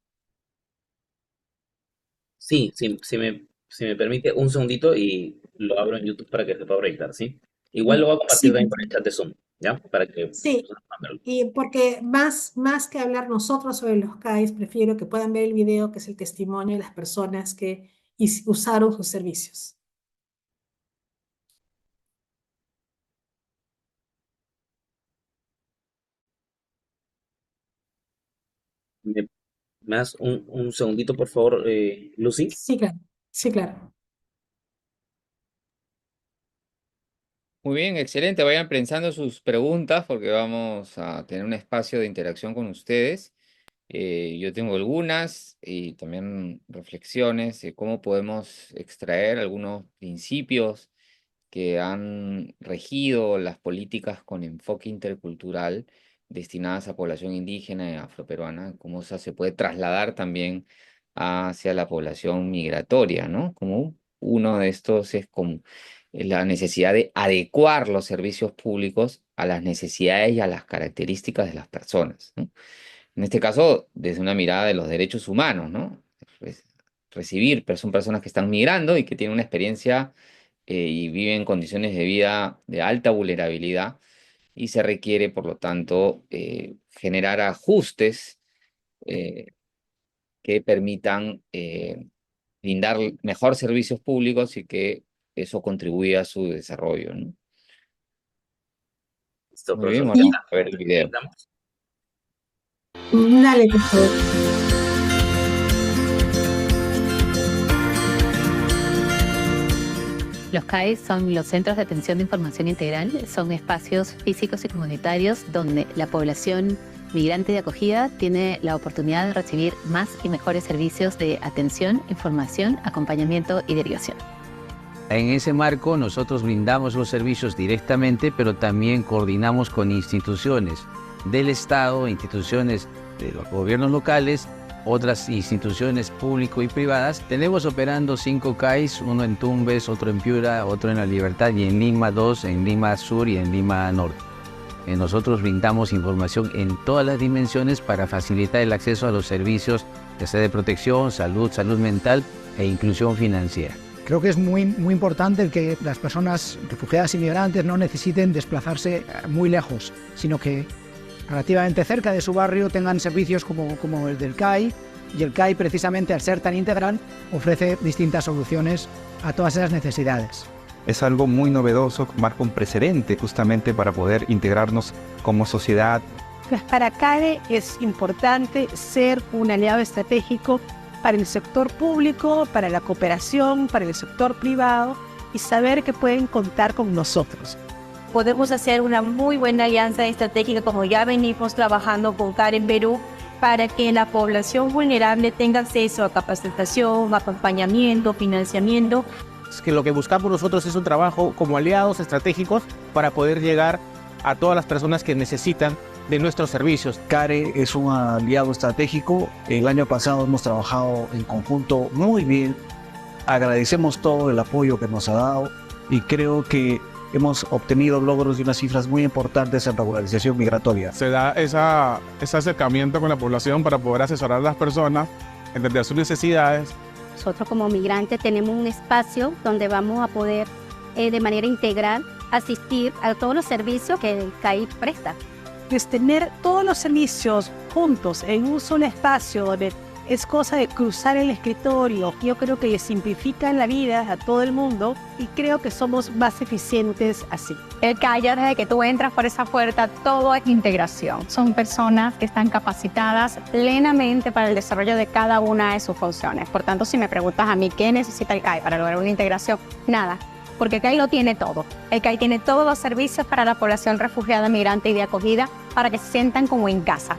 Sí, sí, si me permite un segundito y lo abro en YouTube para que se pueda proyectar, ¿sí? Igual lo voy a compartir Sí, también por el chat de Zoom, ¿ya? Para que las sí, personas puedan verlo. y porque más que hablar nosotros sobre los CAIs, prefiero que puedan ver el video, que es el testimonio de las personas que usaron sus servicios. ¿Me, me das un segundito, por favor, Lucy? Sí, claro, sí, claro. Muy bien, excelente. Vayan pensando sus preguntas porque vamos a tener un espacio de interacción con ustedes. Yo tengo algunas y también reflexiones de cómo podemos extraer algunos principios que han regido las políticas con enfoque intercultural destinadas a población indígena y afroperuana, cómo eso se puede trasladar también hacia la población migratoria, ¿no? Como uno de estos es como la necesidad de adecuar los servicios públicos a las necesidades y a las características de las personas, ¿no? En este caso, desde una mirada de los derechos humanos, ¿no? Pues, recibir, pero son personas que están migrando y que tienen una experiencia y viven en condiciones de vida de alta vulnerabilidad y se requiere, por lo tanto, generar ajustes eh, que permitan brindar mejor servicios públicos y que eso contribuya a su desarrollo, ¿no? Listo, Muy bien, profesor. ahora Y vamos a ver el video. Proyectamos. dale, por favor. Los CAE son los Centros de Atención de Información Integral, son espacios físicos y comunitarios donde la población migrante de acogida tiene la oportunidad de recibir más y mejores servicios de atención, información, acompañamiento y derivación. En ese marco nosotros brindamos los servicios directamente, pero también coordinamos con instituciones del Estado, instituciones de los gobiernos locales, otras instituciones público y privadas. Tenemos operando 5 CAIs, uno en Tumbes, otro en Piura, otro en La Libertad y en Lima 2, en Lima Sur y en Lima Norte. Nosotros brindamos información en todas las dimensiones para facilitar el acceso a los servicios, ya sea de protección, salud, salud mental e inclusión financiera. Creo que es muy importante el que las personas refugiadas y migrantes no necesiten desplazarse muy lejos, sino que relativamente cerca de su barrio tengan servicios como el del CAI, y el CAI, precisamente al ser tan integral, ofrece distintas soluciones a todas esas necesidades. Es algo muy novedoso, marca un precedente justamente para poder integrarnos como sociedad. Pues para CARE es importante ser un aliado estratégico para el sector público, para la cooperación, para el sector privado y saber que pueden contar con nosotros. Podemos hacer una muy buena alianza estratégica como ya venimos trabajando con CARE en Perú para que la población vulnerable tenga acceso a capacitación, acompañamiento, financiamiento. Es que lo que buscamos nosotros es un trabajo como aliados estratégicos para poder llegar a todas las personas que necesitan de nuestros servicios. CARE es un aliado estratégico. El año pasado hemos trabajado en conjunto muy bien. Agradecemos todo el apoyo que nos ha dado y creo que hemos obtenido logros y unas cifras muy importantes en regularización migratoria. Se da ese acercamiento con la población para poder asesorar a las personas, entender sus necesidades. Nosotros como migrantes tenemos un espacio donde vamos a poder de manera integral asistir a todos los servicios que el CAI presta. Es tener todos los servicios juntos en un solo espacio donde es cosa de cruzar el escritorio. Yo creo que le simplifican la vida a todo el mundo y creo que somos más eficientes así. El CAI, desde que tú entras por esa puerta, todo es integración. Son personas que están capacitadas plenamente para el desarrollo de cada una de sus funciones. Por tanto, si me preguntas a mí qué necesita el CAI para lograr una integración, nada. Porque el CAI lo tiene todo. El CAI tiene todos los servicios para la población refugiada, migrante y de acogida para que se sientan como en casa.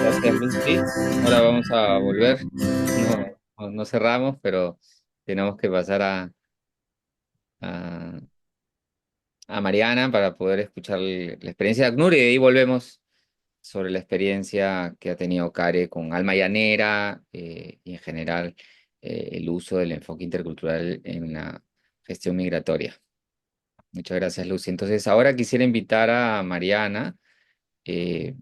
Gracias, Lucy. Ahora vamos a volver. No cerramos, pero tenemos que pasar a, a Mariana para poder escuchar la experiencia de ACNUR y de ahí volvemos sobre la experiencia que ha tenido CARE con Alma Llanera y en general el uso del enfoque intercultural en la gestión migratoria. Muchas gracias, Lucy. Entonces, ahora quisiera invitar a Mariana, que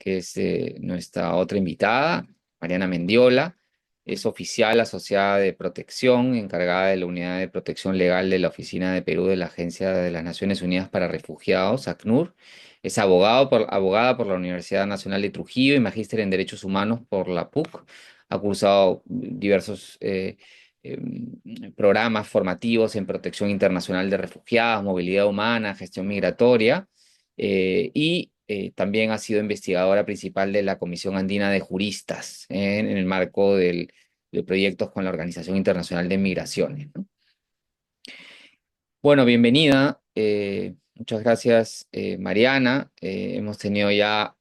es nuestra otra invitada, Mariana Mendiola. Es oficial asociada de protección, encargada de la Unidad de Protección Legal de la Oficina de Perú de la Agencia de las Naciones Unidas para Refugiados, ACNUR. Es abogada por la Universidad Nacional de Trujillo y magíster en Derechos Humanos por la PUC. Ha cursado diversos programas formativos en protección internacional de refugiados, movilidad humana, gestión migratoria, y también ha sido investigadora principal de la Comisión Andina de Juristas en el marco de proyectos con la Organización Internacional de Migraciones, ¿no? Bueno, bienvenida. Muchas gracias, Mariana. Hemos tenido ya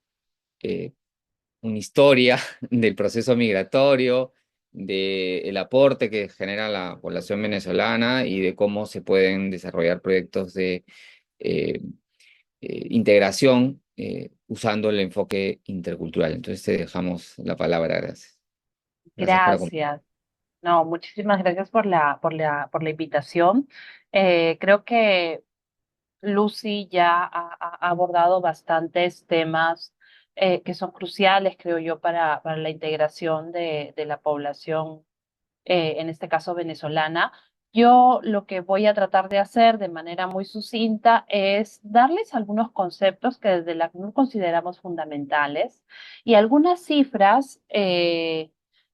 una historia del proceso migratorio, del aporte que genera la población venezolana y de cómo se pueden desarrollar proyectos de integración usando el enfoque intercultural. Entonces te dejamos la palabra. Gracias. Gracias. No, muchísimas gracias por la invitación. Creo que Lucy ya ha abordado bastantes temas que son cruciales, creo yo, para la integración de la población, en este caso venezolana. Yo lo que voy a tratar de hacer de manera muy sucinta es darles algunos conceptos que desde la ACNUR consideramos fundamentales y algunas cifras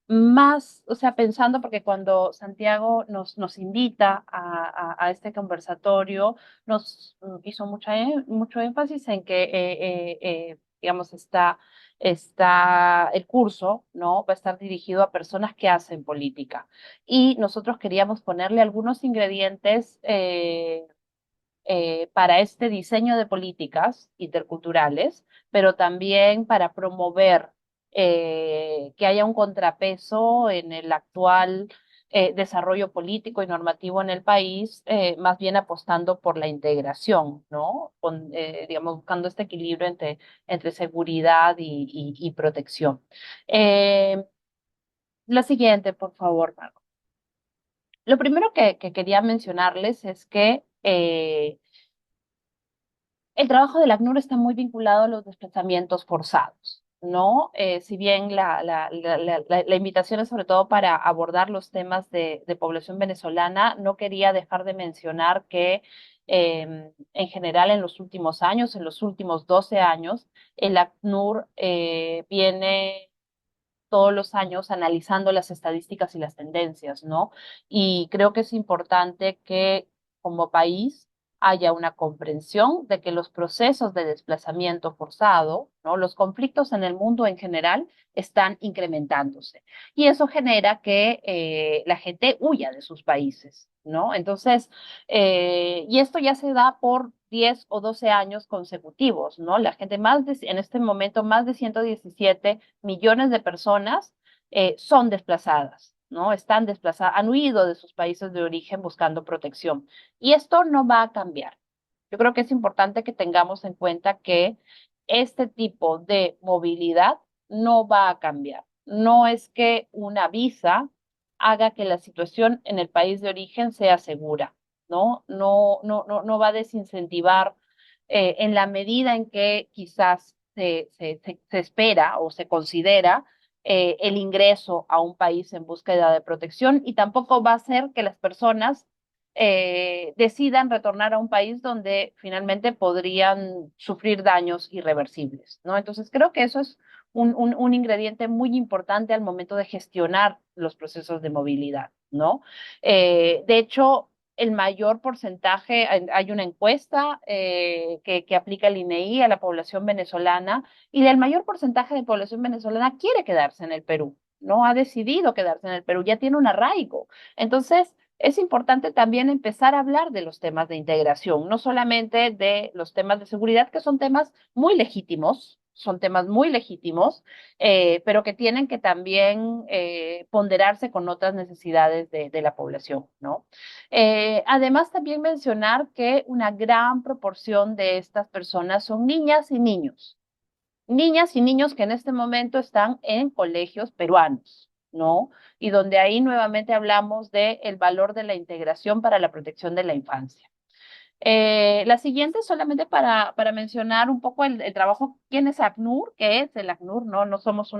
más, o sea, pensando, porque cuando Santiago nos invita a este conversatorio, nos hizo mucho énfasis en que, digamos, el curso, ¿no? Va a estar dirigido a personas que hacen política. Y nosotros queríamos ponerle algunos ingredientes para este diseño de políticas interculturales, pero también para promover que haya un contrapeso en el actual desarrollo político y normativo en el país, más bien apostando por la integración, ¿no? Digamos, buscando este equilibrio entre seguridad y protección. La siguiente, por favor, Marco. Lo primero que quería mencionarles es que el trabajo del ACNUR está muy vinculado a los desplazamientos forzados, ¿no? Si bien la invitación es sobre todo para abordar los temas de población venezolana, no quería dejar de mencionar que en general en los últimos años, en los últimos 12 años, el ACNUR viene todos los años analizando las estadísticas y las tendencias, ¿no? Y creo que es importante que como país haya una comprensión de que los procesos de desplazamiento forzado, ¿no? Los conflictos en el mundo en general están incrementándose. Y eso genera que la gente huya de sus países, ¿no? Entonces, y esto ya se da por 10 o 12 años consecutivos, ¿no? La gente en este momento, más de 117 millones de personas son desplazadas, ¿no? Están desplazadas, han huido de sus países de origen buscando protección. Y esto no va a cambiar. Yo creo que es importante que tengamos en cuenta que este tipo de movilidad no va a cambiar. No es que una visa haga que la situación en el país de origen sea segura, ¿no? No va a desincentivar en la medida en que quizás se espera o se considera el ingreso a un país en búsqueda de protección, y tampoco va a hacer que las personas decidan retornar a un país donde finalmente podrían sufrir daños irreversibles, ¿no? Entonces creo que eso es un ingrediente muy importante al momento de gestionar los procesos de movilidad, ¿no? De hecho, el mayor porcentaje, hay una encuesta que aplica el INEI a la población venezolana, y el mayor porcentaje de población venezolana quiere quedarse en el Perú, ¿no? Ha decidido quedarse en el Perú, ya tiene un arraigo. Entonces, es importante también empezar a hablar de los temas de integración, no solamente de los temas de seguridad, que son temas muy legítimos, pero que tienen que también ponderarse con otras necesidades de la población, ¿no? Además, también mencionar que una gran proporción de estas personas son niñas y niños que en este momento están en colegios peruanos, ¿no? Y donde ahí nuevamente hablamos del valor de la integración para la protección de la infancia. La siguiente solamente para mencionar un poco el trabajo, ¿quién es ACNUR? ¿Qué es el ACNUR? No somos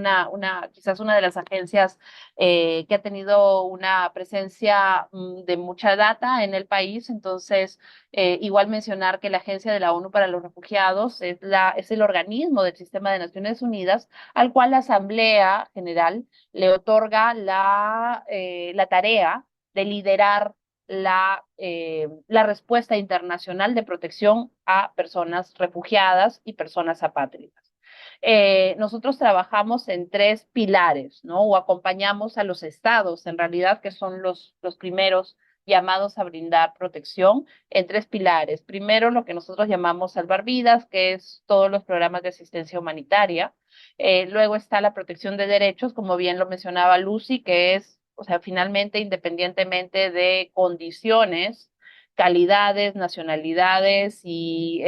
quizás una de las agencias que ha tenido una presencia de mucha data en el país, entonces igual mencionar que la Agencia de la ONU para los Refugiados es el organismo del sistema de Naciones Unidas al cual la Asamblea General le otorga la tarea de liderar la respuesta internacional de protección a personas refugiadas y personas apátridas. Nosotros trabajamos en 3 pilares, ¿no? O acompañamos a los estados, en realidad, que son los primeros llamados a brindar protección en 3 pilares. Primero, lo que nosotros llamamos salvar vidas, que es todos los programas de asistencia humanitaria. Luego está la protección de derechos, como bien lo mencionaba Lucy, que es, o sea, finalmente, independientemente de condiciones, calidades, nacionalidades y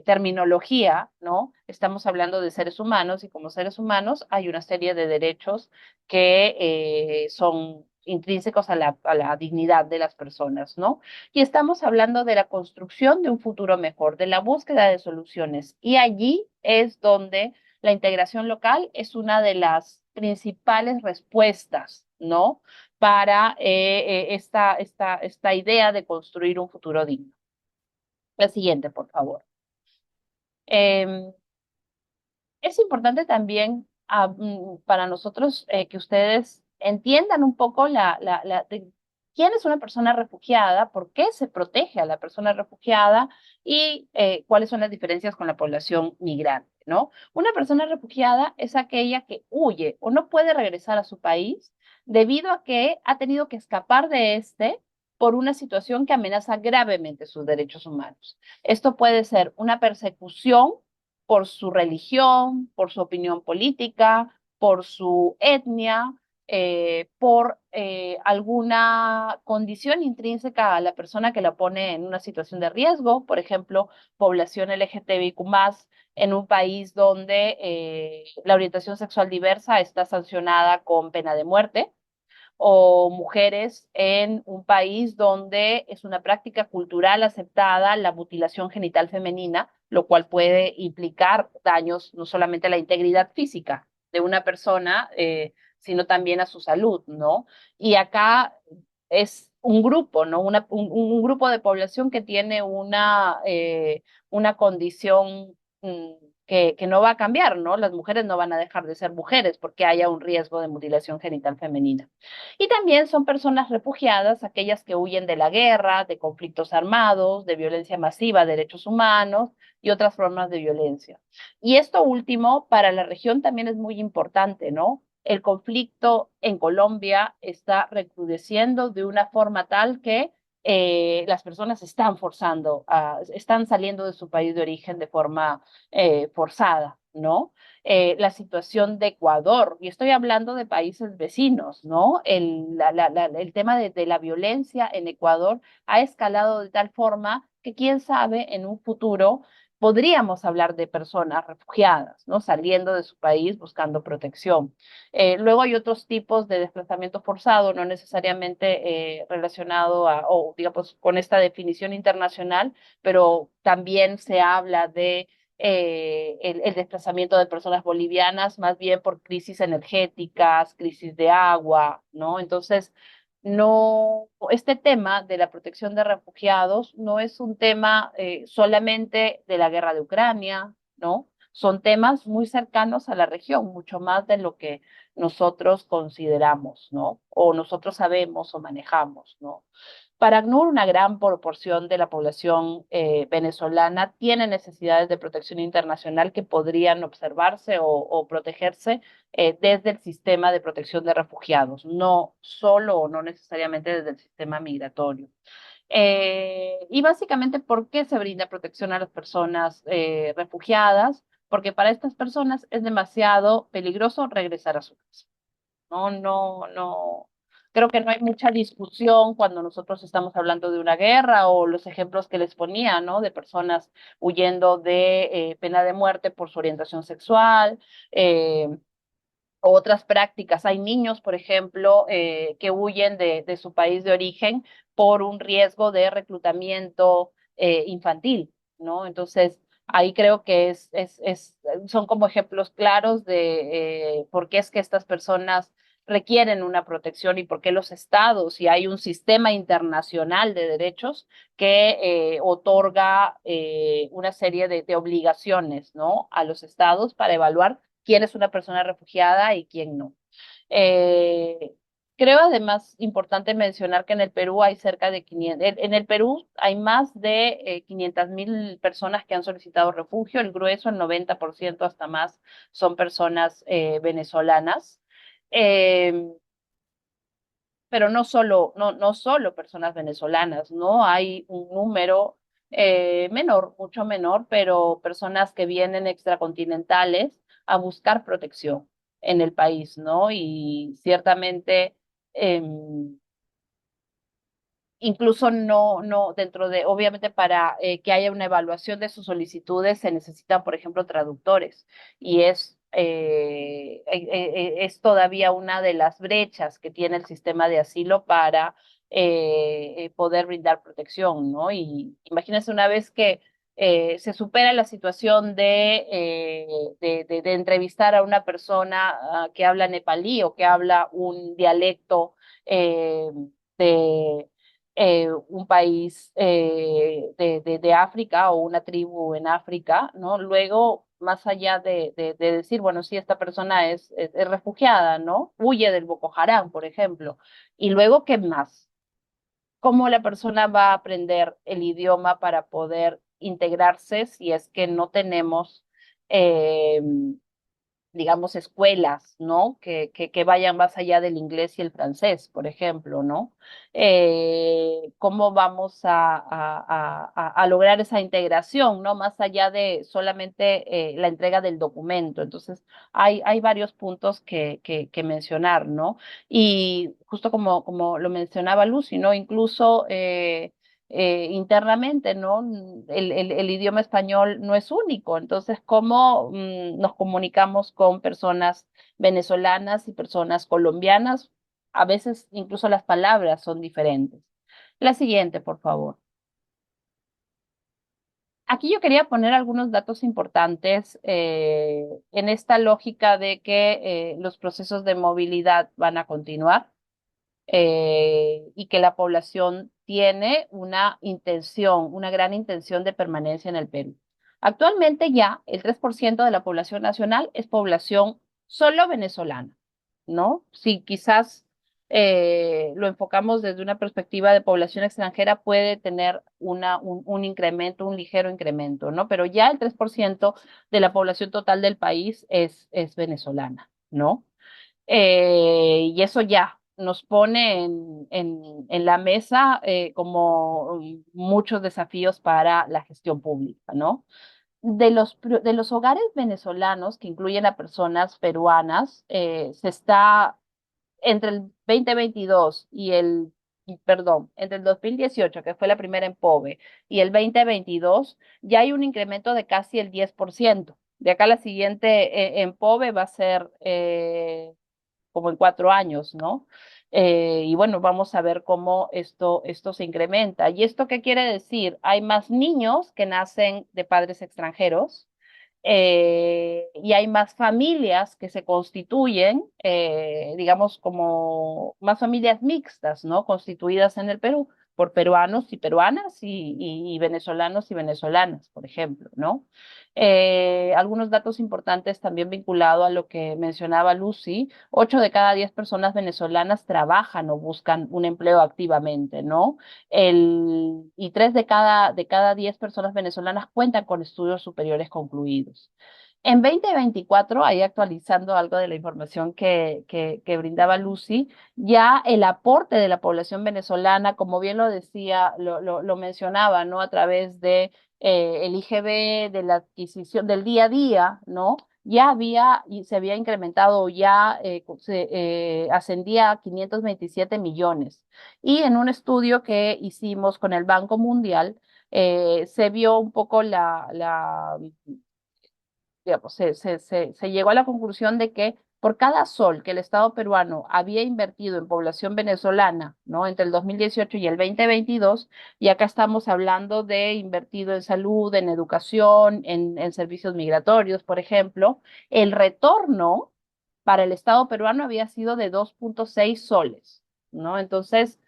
terminología, ¿no? Estamos hablando de seres humanos y como seres humanos hay una serie de derechos que son intrínsecos a la dignidad de las personas, ¿no? Y estamos hablando de la construcción de un futuro mejor, de la búsqueda de soluciones. Y allí es donde la integración local es una de las principales respuestas, ¿no? Para esta idea de construir un futuro digno. La siguiente, por favor. Es importante también para nosotros que ustedes entiendan un poco de quién es una persona refugiada, por qué se protege a la persona refugiada y cuáles son las diferencias con la población migrante, ¿no? Una persona refugiada es aquella que huye o no puede regresar a su país debido a que ha tenido que escapar de este por una situación que amenaza gravemente sus derechos humanos. Esto puede ser una persecución por su religión, por su opinión política, por su etnia, por alguna condición intrínseca a la persona que la pone en una situación de riesgo, por ejemplo, población LGTBIQ+, en un país donde la orientación sexual diversa está sancionada con pena de muerte, o mujeres en un país donde es una práctica cultural aceptada la mutilación genital femenina, lo cual puede implicar daños no solamente a la integridad física de una persona, sino también a su salud, ¿no? Y acá es un grupo, ¿no? Un grupo de población que tiene una condición que no va a cambiar, ¿no? Las mujeres no van a dejar de ser mujeres porque haya un riesgo de mutilación genital femenina. Y también son personas refugiadas, aquellas que huyen de la guerra, de conflictos armados, de violencia masiva, derechos humanos y otras formas de violencia. Y esto último para la región también es muy importante, ¿no? El conflicto en Colombia está recrudeciendo de una forma tal que las personas están saliendo de su país de origen de forma forzada, ¿no? La situación de Ecuador, y estoy hablando de países vecinos, ¿no? El tema de la violencia en Ecuador ha escalado de tal forma que quién sabe en un futuro podríamos hablar de personas refugiadas, ¿no? Saliendo de su país buscando protección. Luego hay otros tipos de desplazamiento forzado, no necesariamente relacionado o digamos con esta definición internacional, pero también se habla de el desplazamiento de personas bolivianas, más bien por crisis energéticas, crisis de agua, ¿no? Entonces, no, este tema de la protección de refugiados no es un tema solamente de la guerra de Ucrania, ¿no? Son temas muy cercanos a la región, mucho más de lo que nosotros consideramos, ¿no? O nosotros sabemos o manejamos, ¿no? Para ACNUR, una gran proporción de la población venezolana tiene necesidades de protección internacional que podrían observarse o protegerse desde el sistema de protección de refugiados, no solo o no necesariamente desde el sistema migratorio. Y básicamente, ¿por qué se brinda protección a las personas refugiadas? Porque para estas personas es demasiado peligroso regresar a su casa. No. Creo que no hay mucha discusión cuando nosotros estamos hablando de una guerra o los ejemplos que les ponía, ¿no? De personas huyendo de pena de muerte por su orientación sexual, otras prácticas. Hay niños, por ejemplo, que huyen de su país de origen por un riesgo de reclutamiento infantil, ¿no? Entonces, ahí creo que son como ejemplos claros de por qué es que estas personas requieren una protección y por qué los estados, y hay un sistema internacional de derechos que otorga una serie de obligaciones, ¿no? A los estados para evaluar quién es una persona refugiada y quién no. Eh, Creo además importante mencionar que en el Perú hay cerca de 500, en el Perú hay más de 500.000 personas que han solicitado refugio, el grueso, el 90% hasta más, son personas venezolanas. Eh, pero no solo personas venezolanas, ¿no? Hay un número menor, mucho menor, pero personas que vienen extracontinentales a buscar protección en el país, ¿no? Y ciertamente, incluso dentro de, obviamente para que haya una evaluación de sus solicitudes se necesitan, por ejemplo, traductores, y es todavía una de las brechas que tiene el sistema de asilo para poder brindar protección, ¿no? Y imagínense una vez que se supera la situación de entrevistar a una persona que habla nepalí o que habla un dialecto de un país de África o una tribu en África, ¿no? Luego, más allá de decir, bueno, sí, esta persona es refugiada, ¿no? Huye del Boko Haram, por ejemplo. Y luego, ¿qué más? ¿Cómo la persona va a aprender el idioma para poder integrarse si es que no tenemos eh, digamos, escuelas, ¿no? Que vayan más allá del inglés y el francés, por ejemplo, ¿no? ¿Cómo vamos a lograr esa integración, ¿no? Más allá de solamente la entrega del documento. Entonces, hay varios puntos que mencionar, ¿no? Y justo como lo mencionaba Lucy, ¿no? Incluso internamente, ¿no? El idioma español no es único, entonces, ¿cómo nos comunicamos con personas venezolanas y personas colombianas? A veces incluso las palabras son diferentes. La siguiente, por favor. Aquí yo quería poner algunos datos importantes en esta lógica de que los procesos de movilidad van a continuar y que la población tiene una intención, una gran intención de permanencia en el Perú. Actualmente ya el 3% de la población nacional es población solo venezolana, ¿no? Si quizás lo enfocamos desde una perspectiva de población extranjera, puede tener un incremento, un ligero incremento, ¿no? Pero ya el 3% de la población total del país es venezolana, ¿no? Y eso ya nos pone en la mesa como muchos desafíos para la gestión pública, ¿no? De los hogares venezolanos que incluyen a personas peruanas, se está entre el 2022 perdón, entre el 2018, que fue la primera en POVE, y el 2022, ya hay un incremento de casi el 10%. De acá la siguiente en POVE va a ser como en 4 años, ¿no? Y bueno, vamos a ver cómo esto se incrementa. ¿Y esto qué quiere decir? Hay más niños que nacen de padres extranjeros y hay más familias que se constituyen, digamos, como más familias mixtas, ¿no? Constituidas en el Perú por peruanos y peruanas y venezolanos y venezolanas, por ejemplo, ¿no? Algunos datos importantes también vinculado a lo que mencionaba Lucy: 8 de cada 10 personas venezolanas trabajan o buscan un empleo activamente, ¿no? Y 3 de cada 10 personas venezolanas cuentan con estudios superiores concluidos. En 2024, ahí actualizando algo de la información que brindaba Lucy, ya el aporte de la población venezolana, como bien lo decía, lo mencionaba, ¿no? A través de el IGB, de la adquisición del día a día, ¿no? Se había incrementado, ya ascendía a 527 millones. Y en un estudio que hicimos con el Banco Mundial, se vio un poco digamos, se llegó a la conclusión de que por cada sol que el Estado peruano había invertido en población venezolana, ¿no? Entre el 2018 y el 2022, y acá estamos hablando de invertido en salud, en educación, en servicios migratorios, por ejemplo, el retorno para el Estado peruano había sido de 2,6 soles, ¿no? Entonces,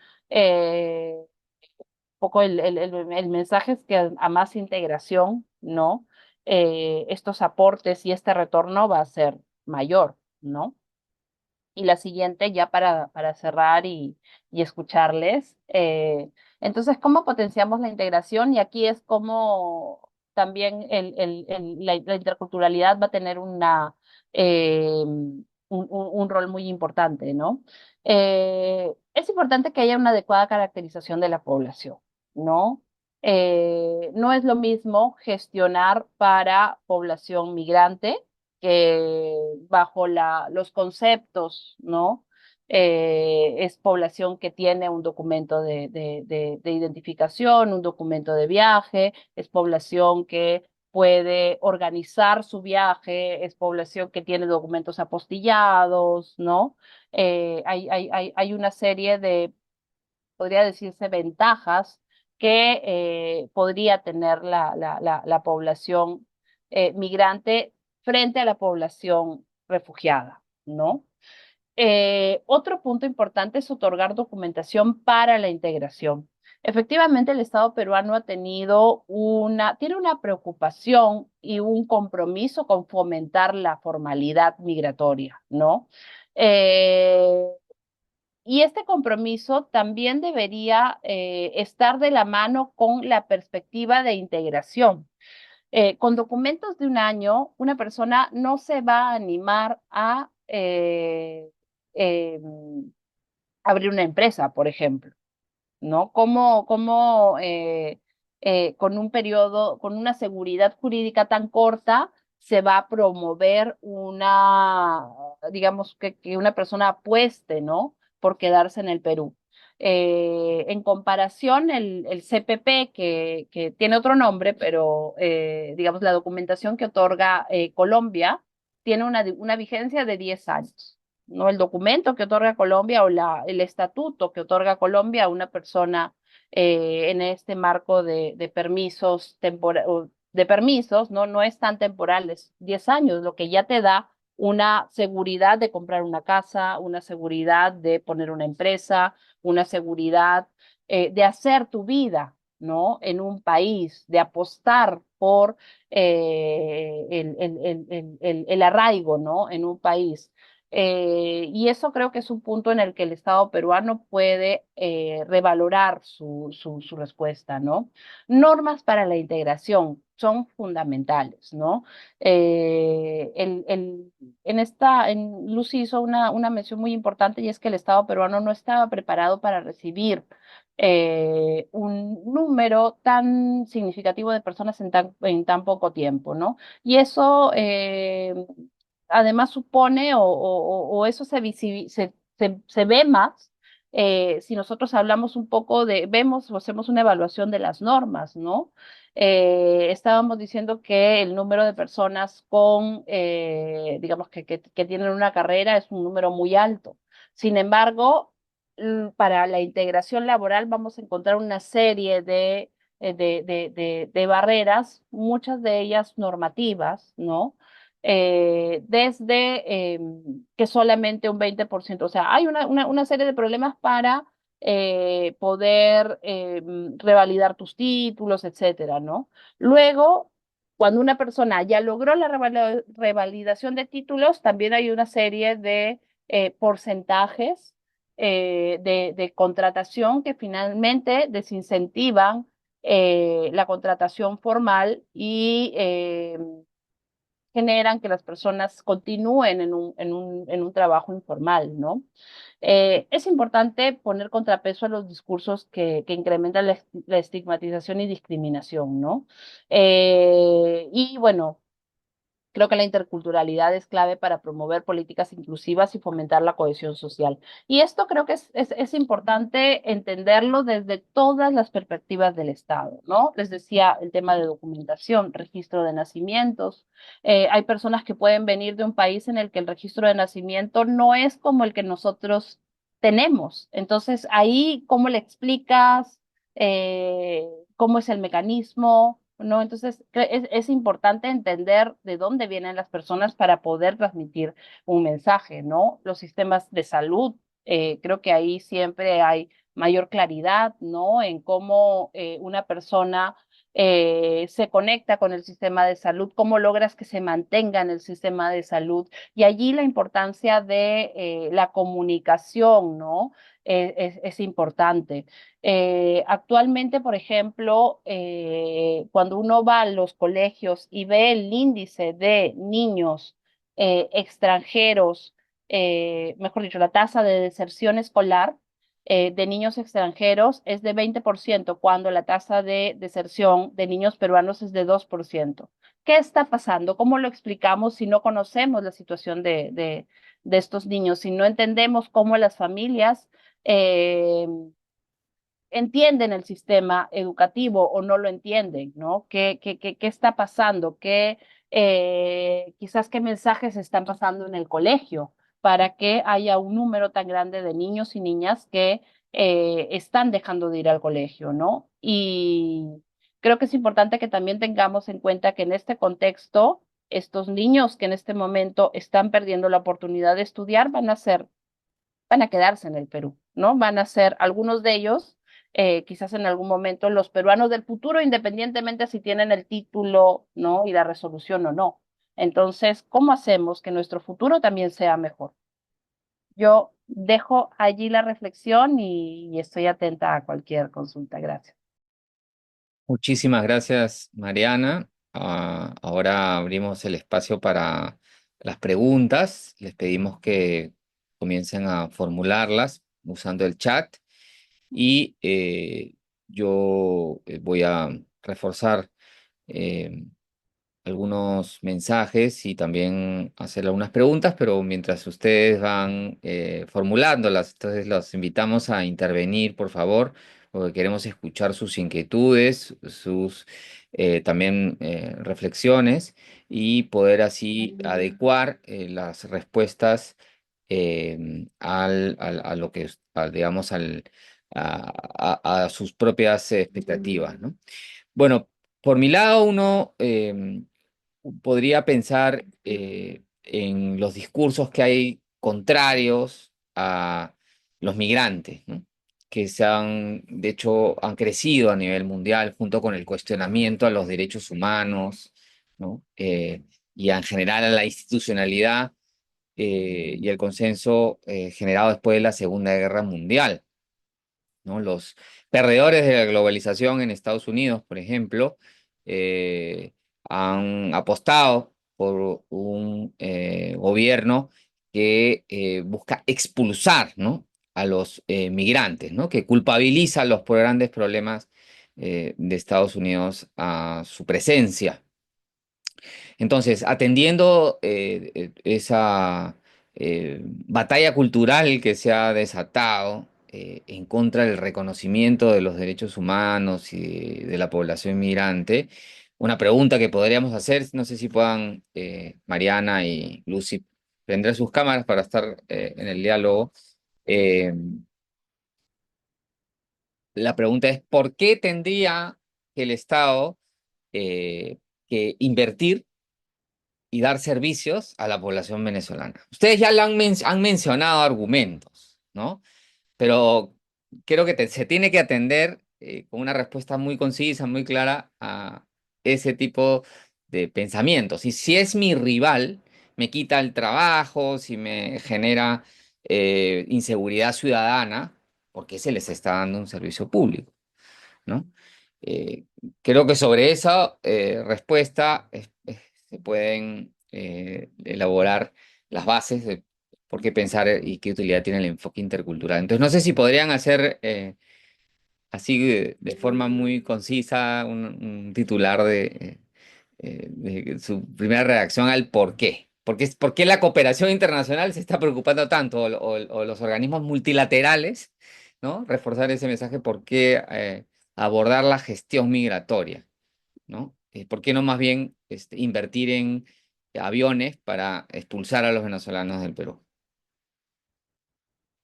poco el mensaje es que a más integración, ¿no? Estos aportes y este retorno va a ser mayor, ¿no? Y la siguiente, ya para cerrar y escucharles. Entonces, ¿cómo potenciamos la integración? Y aquí es como también la interculturalidad va a tener un rol muy importante, ¿no? Es importante que haya una adecuada caracterización de la población, ¿no? No es lo mismo gestionar para población migrante que bajo los conceptos, ¿no? Es población que tiene un documento de identificación, un documento de viaje, es población que puede organizar su viaje, es población que tiene documentos apostillados, ¿no? Hay una serie de, podría decirse, ventajas que podría tener la población migrante frente a la población refugiada, ¿no? Otro punto importante es otorgar documentación para la integración. Efectivamente, el Estado peruano tiene una preocupación y un compromiso con fomentar la formalidad migratoria, ¿no? Eh, y este compromiso también debería estar de la mano con la perspectiva de integración. Con documentos de un año, una persona no se va a animar a eh, abrir una empresa, por ejemplo, ¿no? Con un periodo, con una seguridad jurídica tan corta, se va a promover digamos, que una persona apueste, ¿no? Por quedarse en el Perú. En comparación, el CPP, que tiene otro nombre, pero digamos, la documentación que otorga Colombia tiene una vigencia de 10 años. ¿No? El documento que otorga Colombia o el estatuto que otorga Colombia a una persona en este marco de permisos, ¿no? No es tan temporal, es 10 años, lo que ya te da una seguridad de comprar una casa, una seguridad de poner una empresa, una seguridad de hacer tu vida, ¿no? En un país, de apostar por el arraigo, ¿no? En un país. Y eso creo que es un punto en el que el Estado peruano puede revalorar su respuesta, ¿no? Normas para la integración son fundamentales, ¿no? Lucy hizo una mención muy importante y es que el Estado peruano no estaba preparado para recibir un número tan significativo de personas en tan poco tiempo, ¿no? Y eso además supone o eso se ve más si nosotros hablamos un poco vemos o hacemos una evaluación de las normas, ¿no? Estábamos diciendo que el número de personas digamos, que tienen una carrera es un número muy alto. Sin embargo, para la integración laboral vamos a encontrar una serie de barreras, muchas de ellas normativas, ¿no? Desde que solamente un 20%, o sea, hay una serie de problemas para poder revalidar tus títulos, etcétera, ¿no? Luego, cuando una persona ya logró la revalidación de títulos, también hay una serie de porcentajes de contratación que finalmente desincentivan la contratación formal y generan que las personas continúen en un trabajo informal, ¿no? Es importante poner contrapeso a los discursos que incrementan la estigmatización y discriminación, ¿no? Y bueno, Creo que la interculturalidad es clave para promover políticas inclusivas y fomentar la cohesión social. Y esto creo que es importante entenderlo desde todas las perspectivas del Estado, ¿no? Les decía el tema de documentación, registro de nacimientos. Hay personas que pueden venir de un país en el que el registro de nacimiento no es como el que nosotros tenemos. Entonces, ahí, ¿cómo le explicas? ¿Cómo es el mecanismo? ¿No? Entonces, es importante entender de dónde vienen las personas para poder transmitir un mensaje, ¿no? Los sistemas de salud, creo que ahí siempre hay mayor claridad, ¿no? En cómo una persona se conecta con el sistema de salud, cómo logras que se mantenga en el sistema de salud. Y allí la importancia de la comunicación, ¿no? Es importante. Actualmente, por ejemplo, cuando uno va a los colegios y ve el índice de niños extranjeros, mejor dicho, la tasa de deserción escolar de niños extranjeros es de 20%, cuando la tasa de deserción de niños peruanos es de 2%. ¿Qué está pasando? ¿Cómo lo explicamos si no conocemos la situación de estos niños, si no entendemos cómo las familias entienden el sistema educativo o no lo entienden, ¿no? ¿Qué está pasando? Quizás qué mensajes están pasando en el colegio para que haya un número tan grande de niños y niñas que están dejando de ir al colegio, ¿no? Y creo que es importante que también tengamos en cuenta que en este contexto, estos niños que en este momento están perdiendo la oportunidad de estudiar van a quedarse en el Perú, ¿no? Van a ser algunos de ellos, quizás en algún momento, los peruanos del futuro, independientemente si tienen el título, ¿no? Y la resolución o no. Entonces, ¿cómo hacemos que nuestro futuro también sea mejor? Yo dejo allí la reflexión y estoy atenta a cualquier consulta. Gracias. Muchísimas gracias, Mariana. Ahora abrimos el espacio para las preguntas. Les pedimos que comiencen a formularlas usando el chat y yo voy a reforzar algunos mensajes y también hacer algunas preguntas, pero mientras ustedes van formulándolas, entonces los invitamos a intervenir, por favor, porque queremos escuchar sus inquietudes, sus también reflexiones y poder así adecuar las respuestas a lo que, digamos, a sus propias expectativas, ¿no? Bueno, por mi lado, uno podría pensar en los discursos que hay contrarios a los migrantes, ¿no? Que de hecho, han crecido a nivel mundial junto con el cuestionamiento a los derechos humanos, ¿no? Y en general a la institucionalidad y el consenso generado después de la Segunda Guerra Mundial, ¿no? Los perdedores de la globalización en Estados Unidos, por ejemplo, han apostado por un gobierno que busca expulsar, ¿no? A los migrantes, ¿no? Que culpabiliza los grandes problemas de Estados Unidos a su presencia. Entonces, atendiendo esa batalla cultural que se ha desatado en contra del reconocimiento de los derechos humanos y de la población migrante, una pregunta que podríamos hacer, no sé si puedan Mariana y Lucy prender sus cámaras para estar en el diálogo. La pregunta es, ¿por qué tendría el Estado que invertir y dar servicios a la población venezolana? Ustedes ya han mencionado argumentos, ¿no? Pero creo que se tiene que atender con una respuesta muy concisa, muy clara a ese tipo de pensamientos. Y si es mi rival, me quita el trabajo, si me genera inseguridad ciudadana, ¿por qué se les está dando un servicio público? ¿No? Creo que sobre esa respuesta se pueden elaborar las bases de por qué pensar y qué utilidad tiene el enfoque intercultural. Entonces, no sé si podrían hacer así de forma muy concisa un titular su primera reacción al por qué. ¿Por qué la cooperación internacional se está preocupando tanto? O los organismos multilaterales, ¿no? Reforzar ese mensaje, ¿por qué abordar la gestión migratoria? ¿No? ¿Por qué no más bien invertir en aviones para expulsar a los venezolanos del Perú?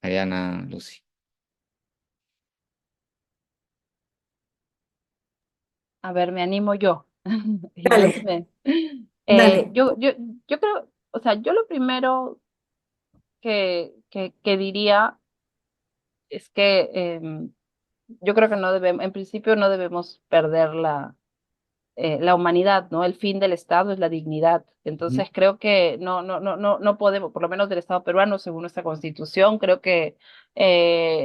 Mariana, Lucy. A ver, me animo yo. Dale, dale. Yo creo, o sea, yo lo primero que diría es que yo creo que no debemos, en principio no debemos perder la humanidad, ¿no? El fin del Estado es la dignidad. Entonces creo que no podemos, por lo menos del Estado peruano, según nuestra Constitución, creo que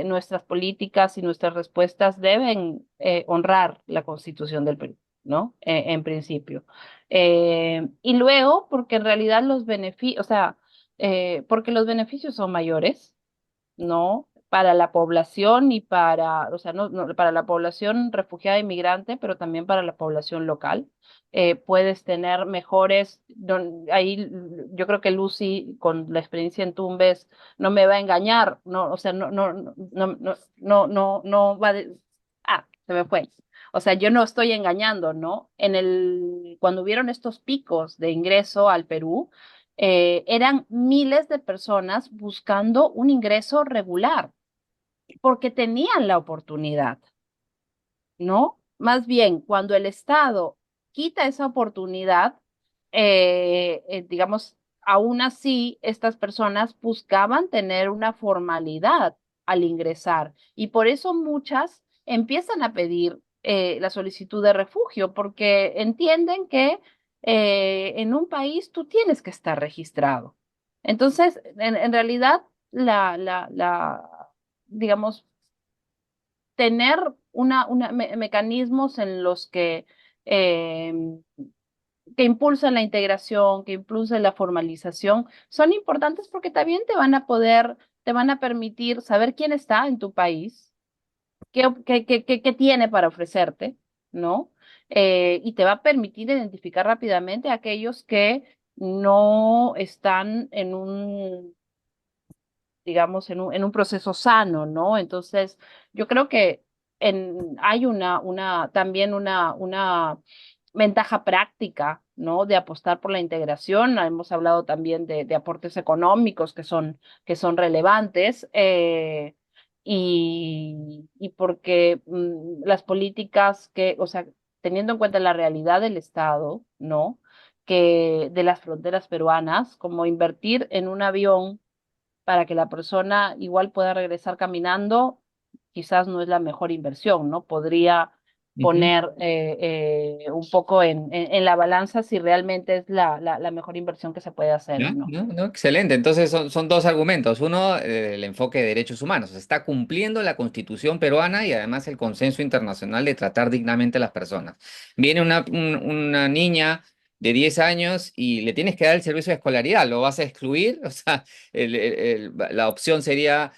nuestras políticas y nuestras respuestas deben honrar la Constitución del Perú, ¿no? En principio. Y luego, porque en realidad los beneficios, o sea, porque los beneficios son mayores, ¿no? Para la población y para, o sea, para la población refugiada e inmigrante, pero también para la población local. Puedes tener mejores, ahí yo creo que Lucy, con la experiencia en Tumbes, no me va a engañar, no, o sea, no va se me fue. O sea, yo no estoy engañando, ¿no? Cuando hubieron estos picos de ingreso al Perú, eran miles de personas buscando un ingreso regular porque tenían la oportunidad, ¿no? Más bien, cuando el Estado quita esa oportunidad, digamos, aún así, estas personas buscaban tener una formalidad al ingresar y por eso muchas empiezan a pedir la solicitud de refugio porque entienden que en un país tú tienes que estar registrado. Entonces, en realidad, digamos, tener mecanismos en los eh, que impulsan la integración, que impulsan la formalización, son importantes porque también te van a permitir saber quién está en tu país, qué tiene para ofrecerte, ¿no? Y te va a permitir identificar rápidamente a aquellos que no están en digamos, en un proceso sano, ¿no? Entonces, yo creo que hay también una ventaja práctica, ¿no? De apostar por la integración. Hemos hablado también de aportes económicos que son relevantes. Y porque las políticas o sea, teniendo en cuenta la realidad del Estado, ¿no? Que de las fronteras peruanas, como invertir en un avión para que la persona igual pueda regresar caminando, quizás no es la mejor inversión, ¿no? Podría poner un poco en la balanza si realmente es la mejor inversión que se puede hacer o ¿Ya? no. No, no, excelente. Entonces son dos argumentos. Uno, el enfoque de derechos humanos. Se está cumpliendo la Constitución peruana y además el consenso internacional de tratar dignamente a las personas. Viene una niña de 10 años y le tienes que dar el servicio de escolaridad. ¿Lo vas a excluir? O sea, la opción sería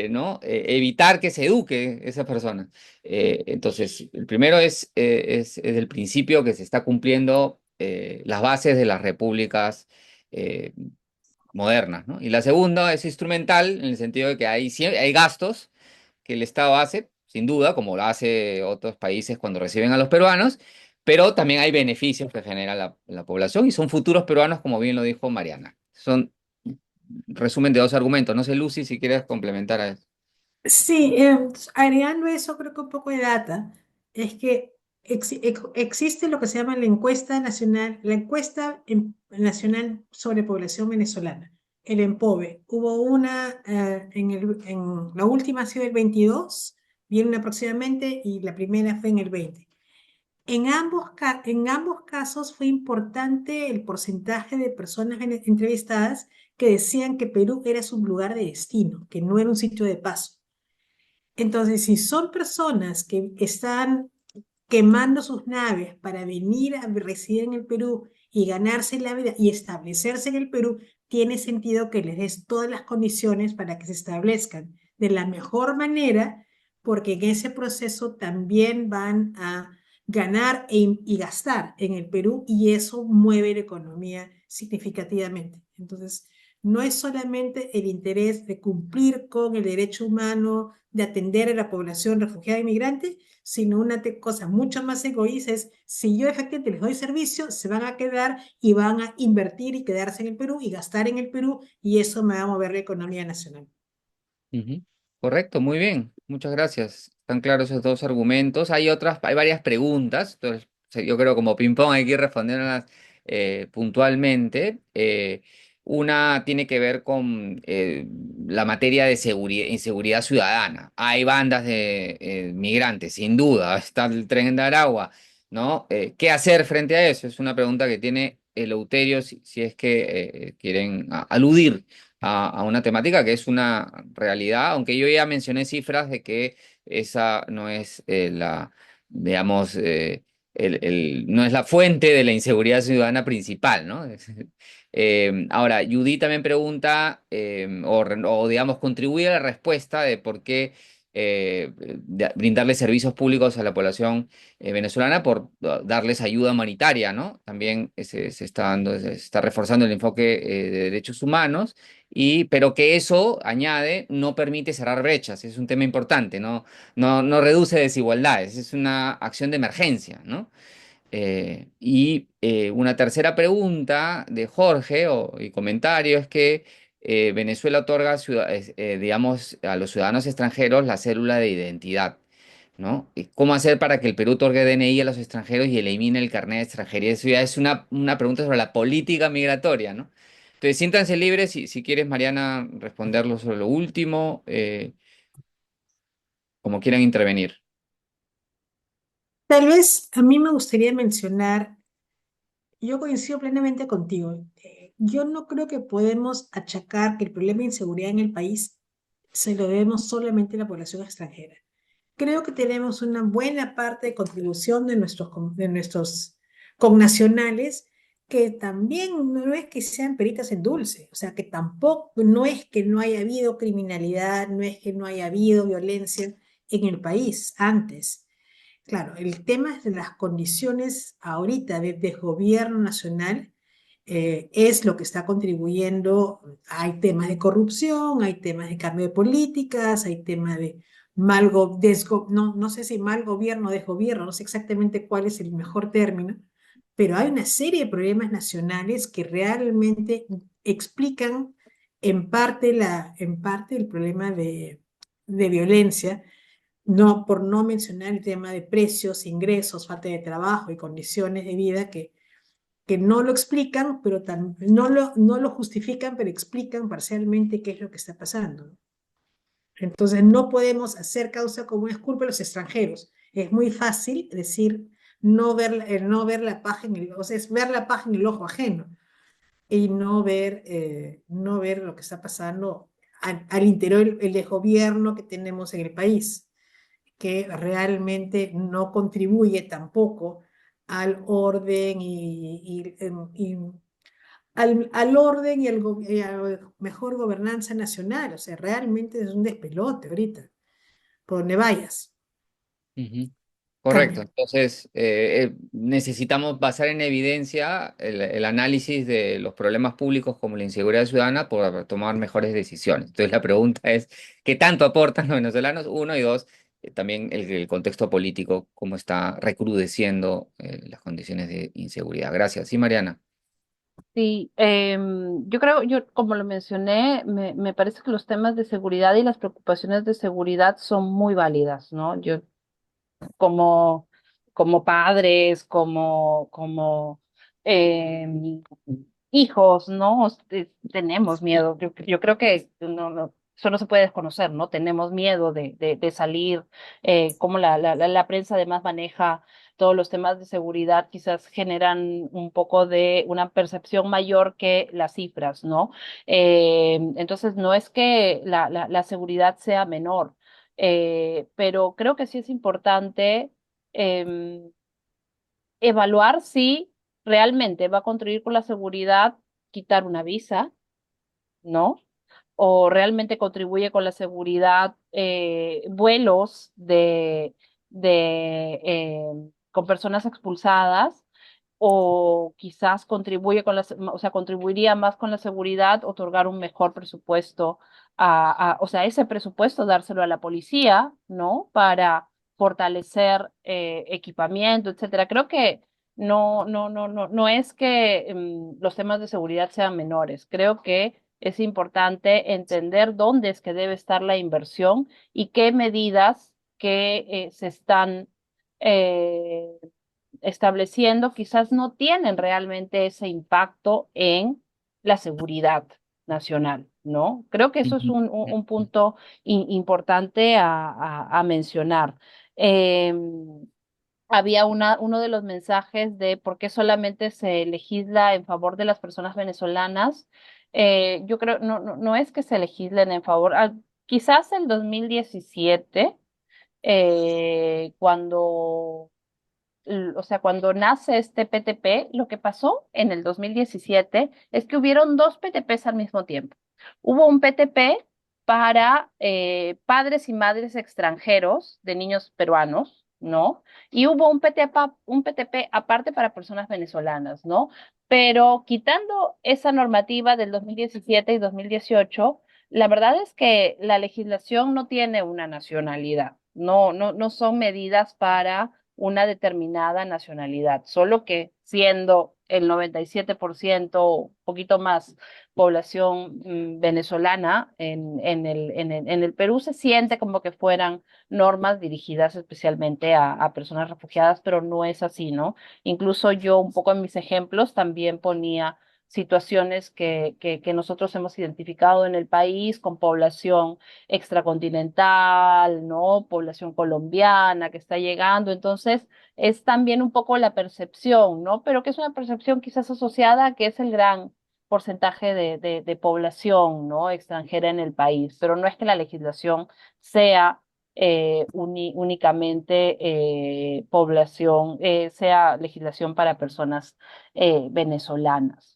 ¿no? Evitar que se eduque esa persona. Entonces, el primero es el principio que se está cumpliendo las bases de las repúblicas eh, modernas, ¿no? Y la segunda es instrumental en el sentido de que hay gastos que el Estado hace, sin duda, como lo hace otros países cuando reciben a los peruanos, pero también hay beneficios que genera la población y son futuros peruanos, como bien lo dijo Mariana. Son resumen de dos argumentos. No sé, Lucy, si quieres complementar a eso. Sí, agregando eso, creo que un poco de data, es que existe lo que se llama la encuesta nacional, nacional sobre población venezolana, el EMPOVE. Hubo una la última ha sido el 22, viene aproximadamente, y la primera fue en el 20. En ambos casos fue importante el porcentaje de personas entrevistadas que decían que Perú era su lugar de destino, que no era un sitio de paso. Entonces, si son personas que están quemando sus naves para venir a residir en el Perú y ganarse la vida y establecerse en el Perú, tiene sentido que les des todas las condiciones para que se establezcan de la mejor manera, porque en ese proceso también van a ganar y gastar en el Perú, y eso mueve la economía significativamente. Entonces, no es solamente el interés de cumplir con el derecho humano de atender a la población refugiada e inmigrante, sino una cosa mucho más egoísta es, si yo efectivamente les doy servicio, se van a quedar y van a invertir y quedarse en el Perú y gastar en el Perú, y eso me va a mover la economía nacional. Ujú. Correcto, muy bien. Muchas gracias. Están claros esos dos argumentos. Hay varias preguntas. Entonces, yo creo como ping-pong hay que ir respondiéndolas puntualmente. Una tiene que ver con la materia de inseguridad ciudadana. Hay bandas de migrantes, sin duda. Está el Tren de Aragua, ¿no? ¿Qué hacer frente a eso? Es una pregunta que tiene Eleuterio si es que quieren aludir a una temática que es una realidad, aunque yo ya mencioné cifras de que esa no es digamos, no es la fuente de la inseguridad ciudadana principal, ¿no? Ahora, Judy también pregunta, o digamos, contribuye a la respuesta de por qué brindarle servicios públicos a la población venezolana por darles ayuda humanitaria, ¿no? También se está reforzando el enfoque de derechos humanos, pero que eso, añade, no permite cerrar brechas, es un tema importante, no reduce desigualdades, es una acción de emergencia, ¿no? Una tercera pregunta de Jorge y comentario es que Venezuela otorga, digamos, a los ciudadanos extranjeros la célula de identidad, ¿no? ¿Y cómo hacer para que el Perú otorgue DNI a los extranjeros y elimine el carnet de extranjería? Eso ya es una pregunta sobre la política migratoria, ¿no? Entonces, siéntanse libres si quieres, Mariana, responderlo sobre lo último, como quieran intervenir. Tal vez a mí me gustaría mencionar, yo coincido plenamente contigo. Yo no creo que podemos achacar que el problema de inseguridad en el país se lo debemos solamente a la población extranjera. Creo que tenemos una buena parte de contribución de nuestros connacionales, que también no es que sean peritas en dulce, o sea, que tampoco, no es que no haya habido criminalidad, no es que no haya habido violencia en el país antes. Claro, el tema de las condiciones ahorita de desgobierno nacional es lo que está contribuyendo. Hay temas de corrupción, hay temas de cambio de políticas, hay temas de no sé si mal gobierno o desgobierno, no sé exactamente cuál es el mejor término, pero hay una serie de problemas nacionales que realmente explican en parte el problema de violencia, no, por no mencionar el tema de precios, ingresos, falta de trabajo y condiciones de vida que no lo explican, pero no lo justifican, pero explican parcialmente qué es lo que está pasando, ¿no? Entonces, no podemos hacer causa común, es culpa de los extranjeros. Es muy fácil decir no ver la paja o sea, es ver la paja en el ojo ajeno y no ver lo que está pasando al interior el desgobierno que tenemos en el país, que realmente no contribuye tampoco al orden al orden y a la mejor gobernanza nacional. O sea, realmente es un despelote ahorita, por donde vayas. Ujú. Correcto, entonces necesitamos basar en evidencia el análisis de los problemas públicos como la inseguridad ciudadana para tomar mejores decisiones. Entonces la pregunta es, ¿qué tanto aportan los venezolanos? Uno, y dos, también el contexto político, cómo está recrudeciendo las condiciones de inseguridad. Gracias. Sí, Mariana. Sí, yo creo, yo como lo mencioné, me parece que los temas de seguridad y las preocupaciones de seguridad son muy válidas, ¿no? Yo como, como padres, como hijos, ¿no? Tenemos miedo. Yo creo que eso no se puede desconocer, ¿no? Tenemos miedo de salir, como la prensa además maneja todos los temas de seguridad, quizás generan un poco de una percepción mayor que las cifras, ¿no? Entonces, no es que la seguridad sea menor, pero creo que sí es importante em, evaluar si realmente va a contribuir con la seguridad quitar una visa, ¿no? O realmente contribuye con la seguridad vuelos de con personas expulsadas, o quizás contribuye con o sea, contribuiría más con la seguridad, otorgar un mejor presupuesto o sea, ese presupuesto dárselo a la policía, ¿no? Para fortalecer equipamiento, etcétera. Creo que no es que los temas de seguridad sean menores. Creo que es importante entender dónde es que debe estar la inversión y qué medidas que se están eh, estableciendo quizás no tienen realmente ese impacto en la seguridad nacional, ¿no? Creo que eso es un punto importante a mencionar. Había uno de los mensajes de por qué solamente se legisla en favor de las personas venezolanas. Yo creo, no es que se legislen en favor, quizás el 2017, cuando o sea, cuando nace este PTP, lo que pasó en el 2017 es que hubieron dos PTPs al mismo tiempo. Hubo un PTP para padres y madres extranjeros de niños peruanos, ¿no? Y hubo un PTP aparte para personas venezolanas, ¿no? Pero quitando esa normativa del 2017 y 2018, la verdad es que la legislación no tiene una nacionalidad, no son medidas para una determinada nacionalidad, solo que siendo el 97% o un poquito más población venezolana en el Perú, se siente como que fueran normas dirigidas especialmente a personas refugiadas, pero no es así, ¿no? Incluso yo un poco en mis ejemplos también ponía situaciones que nosotros hemos identificado en el país con población extracontinental, ¿no? Población colombiana que está llegando. Entonces, es también un poco la percepción, ¿no? Pero que es una percepción quizás asociada a que es el gran porcentaje de población, ¿no? Extranjera en el país, pero no es que la legislación sea únicamente población, sea legislación para personas venezolanas.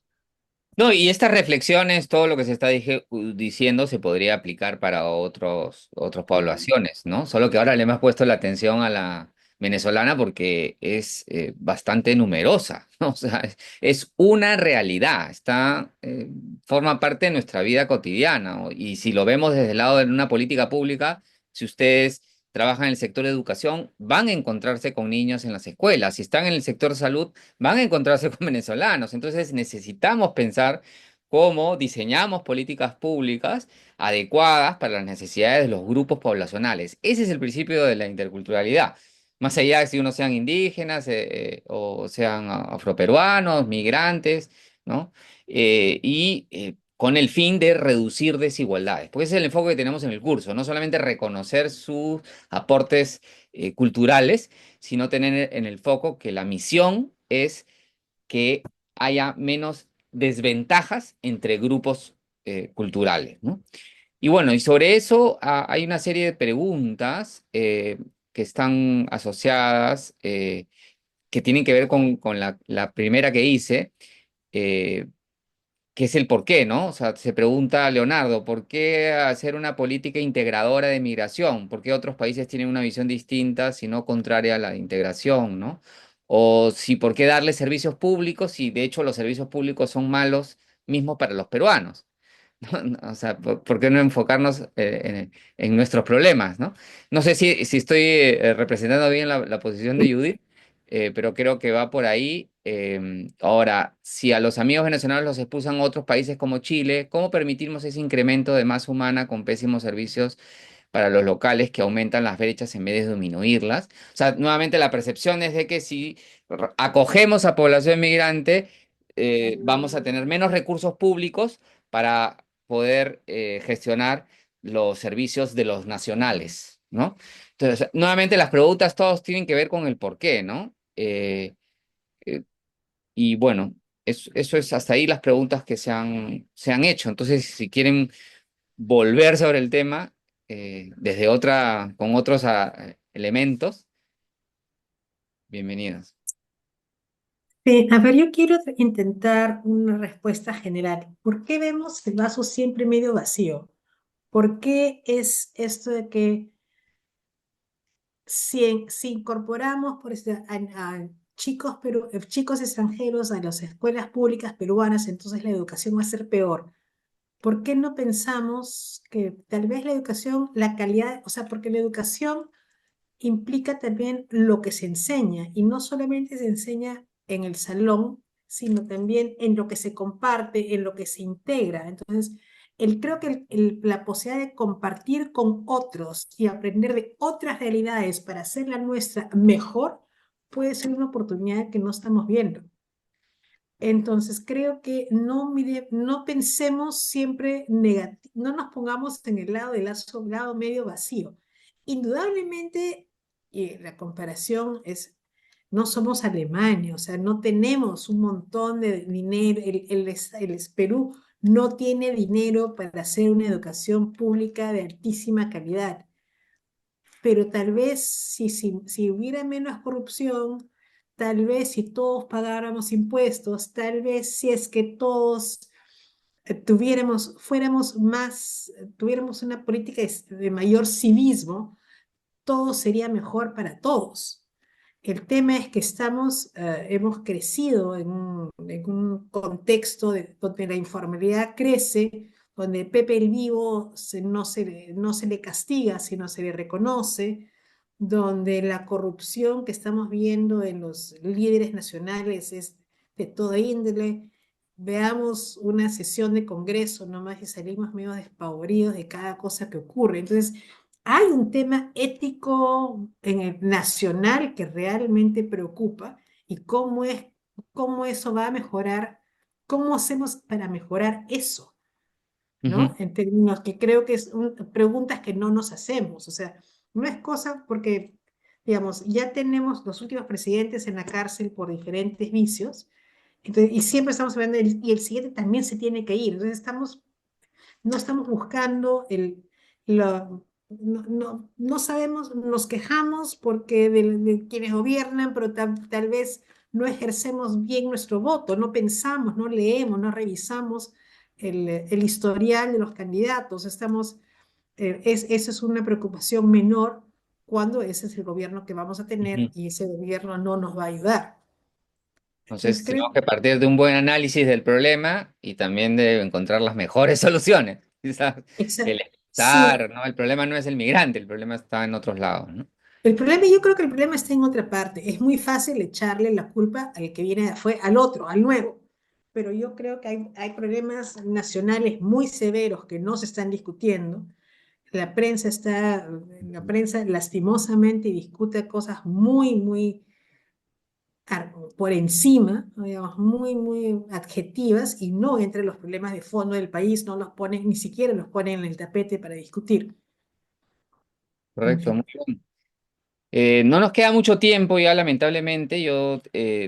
No, y estas reflexiones, todo lo que se está diciendo se podría aplicar para otras poblaciones, ¿no? Solo que ahora le hemos puesto la atención a la venezolana porque es bastante numerosa, ¿no? O sea, es una realidad, forma parte de nuestra vida cotidiana, ¿no? Y si lo vemos desde el lado de una política pública, si ustedes trabajan en el sector de educación, van a encontrarse con niños en las escuelas. Si están en el sector salud, van a encontrarse con venezolanos. Entonces necesitamos pensar cómo diseñamos políticas públicas adecuadas para las necesidades de los grupos poblacionales. Ese es el principio de la interculturalidad. Más allá de si uno sean indígenas o sean afroperuanos, migrantes, ¿no? Con el fin de reducir desigualdades, porque ese es el enfoque que tenemos en el curso, no solamente reconocer sus aportes culturales, sino tener en el foco que la misión es que haya menos desventajas entre grupos culturales, ¿no? Y bueno, y sobre eso hay una serie de preguntas que están asociadas, que tienen que ver con la primera que hice, que es el por qué, ¿no? O sea, se pregunta Leonardo, ¿por qué hacer una política integradora de migración? ¿Por qué otros países tienen una visión distinta, si no contraria a la integración, ¿no? O si, ¿por qué darle servicios públicos si de hecho los servicios públicos son malos mismos para los peruanos? O sea, ¿por qué no enfocarnos en nuestros problemas, ¿no? No sé si estoy representando bien la posición de Judith, pero creo que va por ahí. Ahora, si a los amigos venezolanos los expulsan a otros países como Chile, ¿cómo permitimos ese incremento de masa humana con pésimos servicios para los locales que aumentan las brechas en vez de disminuirlas? O sea, nuevamente la percepción es de que si acogemos a población migrante, vamos a tener menos recursos públicos para poder gestionar los servicios de los nacionales, ¿no? Entonces, nuevamente las preguntas todos tienen que ver con el por qué, ¿no? Y bueno, eso es hasta ahí las preguntas que se han hecho. Entonces, si quieren volver sobre el tema con otros elementos, bienvenidos. Sí, a ver, yo quiero intentar una respuesta general. ¿Por qué vemos el vaso siempre medio vacío? ¿Por qué es esto de que si incorporamos a chicos extranjeros a las escuelas públicas peruanas, entonces la educación va a ser peor. ¿Por qué no pensamos que tal vez la educación, la calidad, o sea, porque la educación implica también lo que se enseña, y no solamente se enseña en el salón, sino también en lo que se comparte, en lo que se integra. Entonces, creo que la posibilidad de compartir con otros y aprender de otras realidades para hacer la nuestra mejor puede ser una oportunidad que no estamos viendo. Entonces, creo que no pensemos siempre negativo, no nos pongamos en el lado del lado medio vacío. Indudablemente, la comparación es, no somos Alemania, o sea, no tenemos un montón de dinero, Perú no tiene dinero para hacer una educación pública de altísima calidad, pero tal vez si hubiera menos corrupción, tal vez si todos pagáramos impuestos, tal vez si es que todos tuviéramos una política de mayor civismo, todo sería mejor para todos. El tema es que hemos crecido en un contexto donde la informalidad crece, donde Pepe el Vivo no se le castiga, sino se le reconoce, donde la corrupción que estamos viendo en los líderes nacionales es de toda índole. Veamos una sesión de Congreso nomás y salimos medio despavoridos de cada cosa que ocurre. Entonces, hay un tema ético en el nacional que realmente preocupa, y cómo eso va a mejorar, cómo hacemos para mejorar eso, ¿no? En términos que creo que preguntas que no nos hacemos, o sea, no es cosa porque, digamos, ya tenemos los últimos presidentes en la cárcel por diferentes vicios, entonces, y siempre estamos hablando, y el siguiente también se tiene que ir, entonces no estamos buscando no sabemos, nos quejamos porque de quienes gobiernan, pero tal vez no ejercemos bien nuestro voto, no pensamos, no leemos, no revisamos el historial de los candidatos. Eso es una preocupación menor cuando ese es el gobierno que vamos a tener y ese gobierno no nos va a ayudar. Entonces, Creo tenemos que partir de un buen análisis del problema y también de encontrar las mejores soluciones. Quizás el sí. estar, ¿no? El problema no es el migrante, el problema está en otros lados, ¿no? Yo creo que el problema está en otra parte. Es muy fácil echarle la culpa al que viene al otro, al nuevo. Pero yo creo que hay problemas nacionales muy severos que no se están discutiendo. La prensa lastimosamente discute cosas muy por encima, ¿no? Digamos, muy adjetivas, y no entre los problemas de fondo del país, no los ponen, ni siquiera los ponen en el tapete para discutir. Correcto, muy bien. No nos queda mucho tiempo ya, lamentablemente. Yo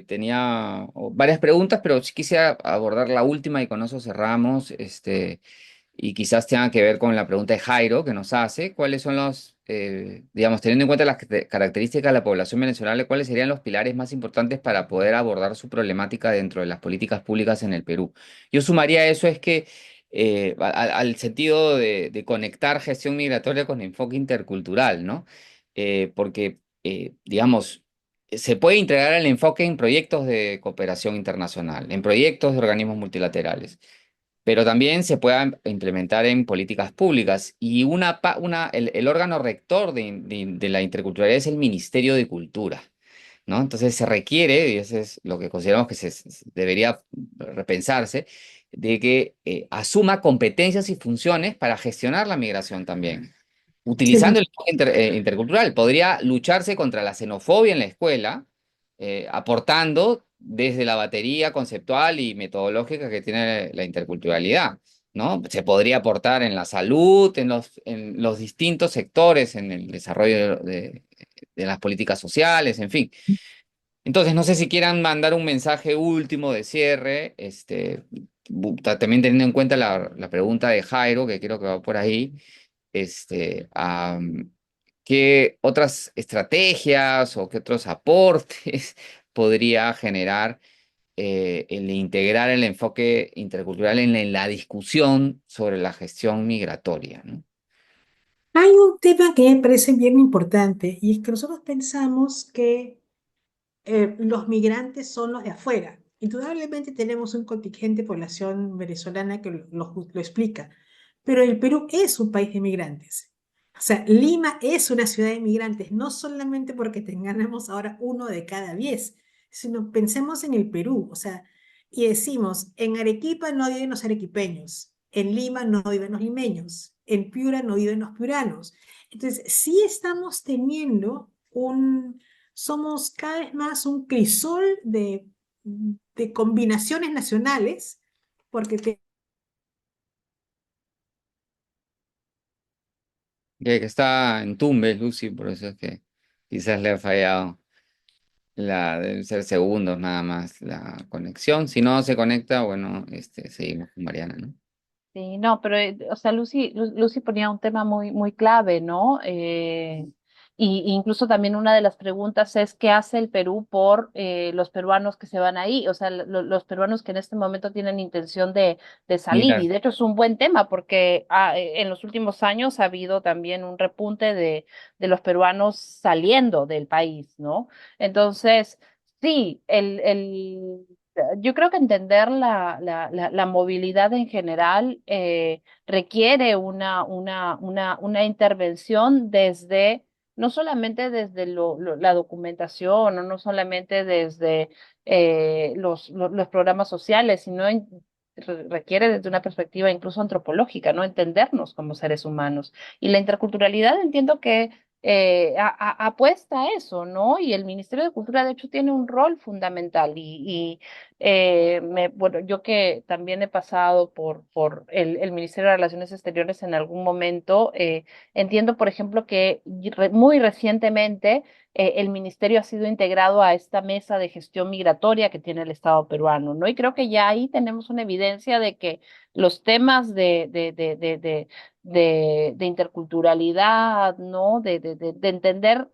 tenía varias preguntas, pero sí quisiera abordar la última y con eso cerramos. Y quizás tenga que ver con la pregunta de Jairo que nos hace. ¿Cuáles son digamos, teniendo en cuenta las características de la población venezolana, cuáles serían los pilares más importantes para poder abordar su problemática dentro de las políticas públicas en el Perú? Yo sumaría a eso es que al sentido de conectar gestión migratoria con enfoque intercultural, ¿no? Porque, digamos, se puede integrar el enfoque en proyectos de cooperación internacional, en proyectos de organismos multilaterales, pero también se pueda implementar en políticas públicas. Y el órgano rector de la interculturalidad es el Ministerio de Cultura, ¿no? Entonces se requiere, y eso es lo que consideramos que debería repensarse, de que asuma competencias y funciones para gestionar la migración también. Utilizando el enfoque intercultural, podría lucharse contra la xenofobia en la escuela, aportando desde la batería conceptual y metodológica que tiene la interculturalidad, ¿no? Se podría aportar en la salud, en los distintos sectores, en el desarrollo de las políticas sociales, en fin. Entonces, no sé si quieran mandar un mensaje último de cierre, también teniendo en cuenta la pregunta de Jairo, que creo que va por ahí. ¿Qué otras estrategias o qué otros aportes podría generar el integrar el enfoque intercultural en la discusión sobre la gestión migratoria, ¿no? Hay un tema que me parece bien importante y es que nosotros pensamos que los migrantes son los de afuera. Indudablemente tenemos un contingente de población venezolana que lo explica, pero el Perú es un país de migrantes. O sea, Lima es una ciudad de migrantes, no solamente porque tengamos ahora 1 de cada 10, sino pensemos en el Perú, o sea, y decimos, en Arequipa no viven los arequipeños, en Lima no viven los limeños, en Piura no viven los piuranos. Entonces, sí estamos teniendo somos cada vez más un crisol de combinaciones nacionales, porque Que está en Tumbes, Lucy, por eso es que quizás le ha fallado. Deben ser segundos nada más la conexión. Si no se conecta, bueno, seguimos con Mariana, ¿no? Sí, no, pero, o sea, Lucy ponía un tema muy clave, ¿no? Y incluso también una de las preguntas es ¿qué hace el Perú por los peruanos que se van ahí? O sea, los peruanos que en este momento tienen intención de salir. Mira, Y de hecho es un buen tema porque en los últimos años ha habido también un repunte de los peruanos saliendo del país, ¿no? Entonces, sí, yo creo que entender la movilidad en general requiere una intervención desde, no solamente desde la documentación, o no solamente desde los programas sociales, sino requiere desde una perspectiva incluso antropológica, ¿no? Entendernos como seres humanos. Y la interculturalidad entiendo que apuesta a eso, ¿no? Y el Ministerio de Cultura, de hecho, tiene un rol fundamental. Bueno, yo que también he pasado por el Ministerio de Relaciones Exteriores en algún momento, entiendo, por ejemplo, que muy recientemente el ministerio ha sido integrado a esta mesa de gestión migratoria que tiene el Estado peruano, ¿no? Y creo que ya ahí tenemos una evidencia de que los temas de interculturalidad, ¿no? De entender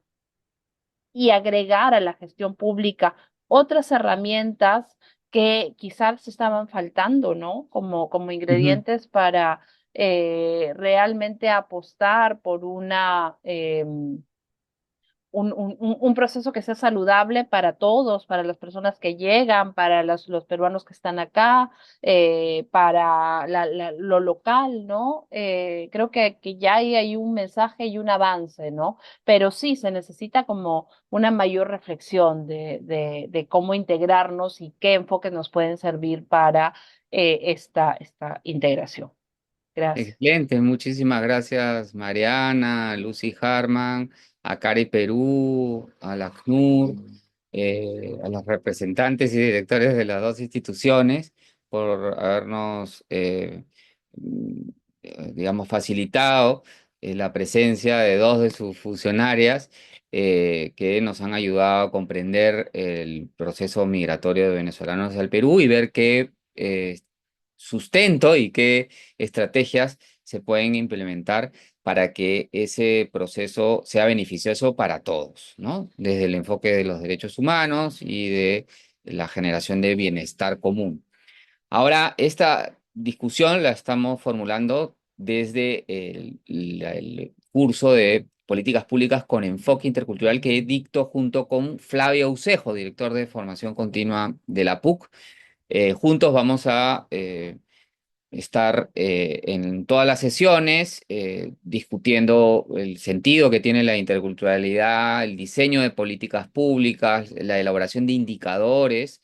y agregar a la gestión pública otras herramientas que quizás estaban faltando, ¿no? Como ujú. ingredientes para realmente apostar por un proceso que sea saludable para todos, para las personas que llegan, para los peruanos que están acá, para lo local, ¿no? Creo que ya hay un mensaje y un avance, ¿no? Pero sí se necesita como una mayor reflexión de cómo integrarnos y qué enfoques nos pueden servir para esta integración. Gracias. Excelente, muchísimas gracias Mariana, Lucy Harman, a Cari Perú, a la ACNUR, a los representantes y directores de las dos instituciones por habernos, digamos, facilitado la presencia de dos de sus funcionarias que nos han ayudado a comprender el proceso migratorio de venezolanos al Perú y ver qué sustento y qué estrategias se pueden implementar para que ese proceso sea beneficioso para todos, ¿no? Desde el enfoque de los derechos humanos y de la generación de bienestar común. Ahora, esta discusión la estamos formulando desde el curso de Políticas Públicas con Enfoque Intercultural que dicto junto con Flavio Ucejo, director de Formación Continua de la PUC. Juntos vamos a estar en todas las sesiones discutiendo el sentido que tiene la interculturalidad, el diseño de políticas públicas, la elaboración de indicadores,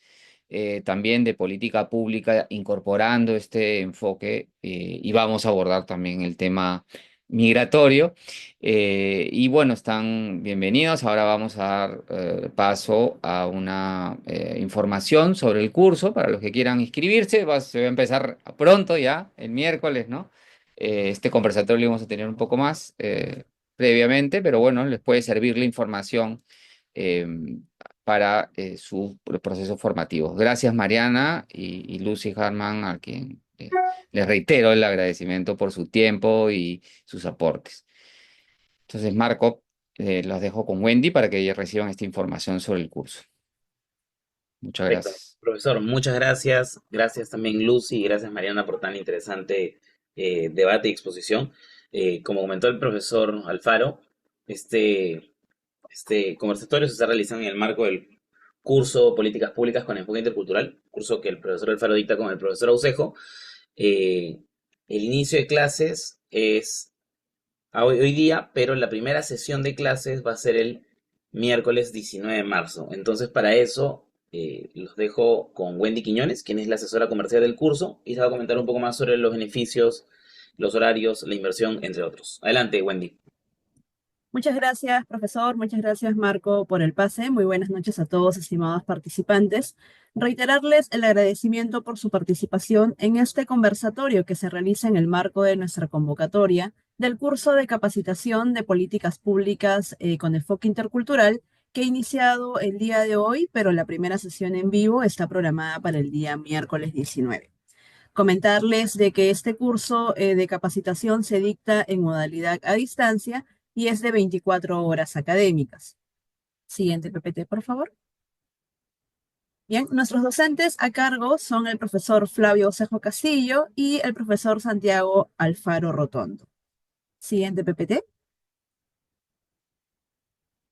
también de política pública incorporando este enfoque y vamos a abordar también el tema migratorio. Y bueno, están bienvenidos. Ahora vamos a dar paso a una información sobre el curso para los que quieran inscribirse. Se va a empezar pronto ya, el miércoles, ¿no? Este conversatorio lo vamos a tener un poco más previamente, pero bueno, les puede servir la información eh, para sus procesos formativos. Gracias Mariana y Lucy Harman, a quien les reitero el agradecimiento por su tiempo y sus aportes. Entonces, Marco, los dejo con Wendy para que ellos reciban esta información sobre el curso. Muchas Perfecto. gracias. Profesor, muchas gracias. Gracias también Lucy y gracias Mariana por tan interesante debate y exposición. Como comentó el profesor Alfaro, este conversatorio se está realizando en el marco del curso Políticas Públicas con Enfoque Intercultural, curso que el profesor Alfaro dicta con el profesor Aucejo. El inicio de clases es hoy día, pero la primera sesión de clases va a ser el miércoles 19 de marzo. Entonces, para eso, los dejo con Wendy Quiñones, quien es la asesora comercial del curso, y se va a comentar un poco más sobre los beneficios, los horarios, la inversión, entre otros. Adelante, Wendy. Muchas gracias, profesor. Muchas gracias, Marco, por el pase. Muy buenas noches a todos, estimados participantes. Reiterarles el agradecimiento por su participación en este conversatorio que se realiza en el marco de nuestra convocatoria del curso de capacitación de políticas públicas con enfoque intercultural que ha iniciado el día de hoy, pero la primera sesión en vivo está programada para el día miércoles 19. Comentarles de que este curso de capacitación se dicta en modalidad a distancia y es de 24 horas académicas. Siguiente PPT, por favor. Bien, nuestros docentes a cargo son el profesor Flavio Cejo Castillo y el profesor Santiago Alfaro Rotondo. Siguiente PPT.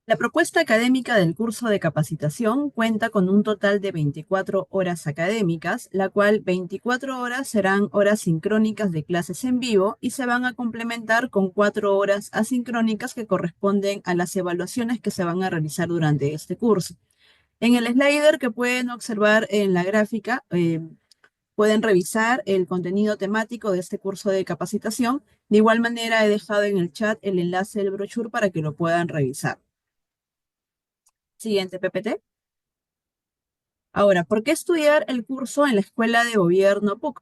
La propuesta académica del curso de capacitación cuenta con un total de 24 horas académicas, la cual 24 horas serán horas sincrónicas de clases en vivo y se van a complementar con 4 horas asincrónicas que corresponden a las evaluaciones que se van a realizar durante este curso. En el slider que pueden observar en la gráfica, pueden revisar el contenido temático de este curso de capacitación. De igual manera, he dejado en el chat el enlace del brochure para que lo puedan revisar. Siguiente PPT. Ahora, ¿por qué estudiar el curso en la Escuela de Gobierno PUC?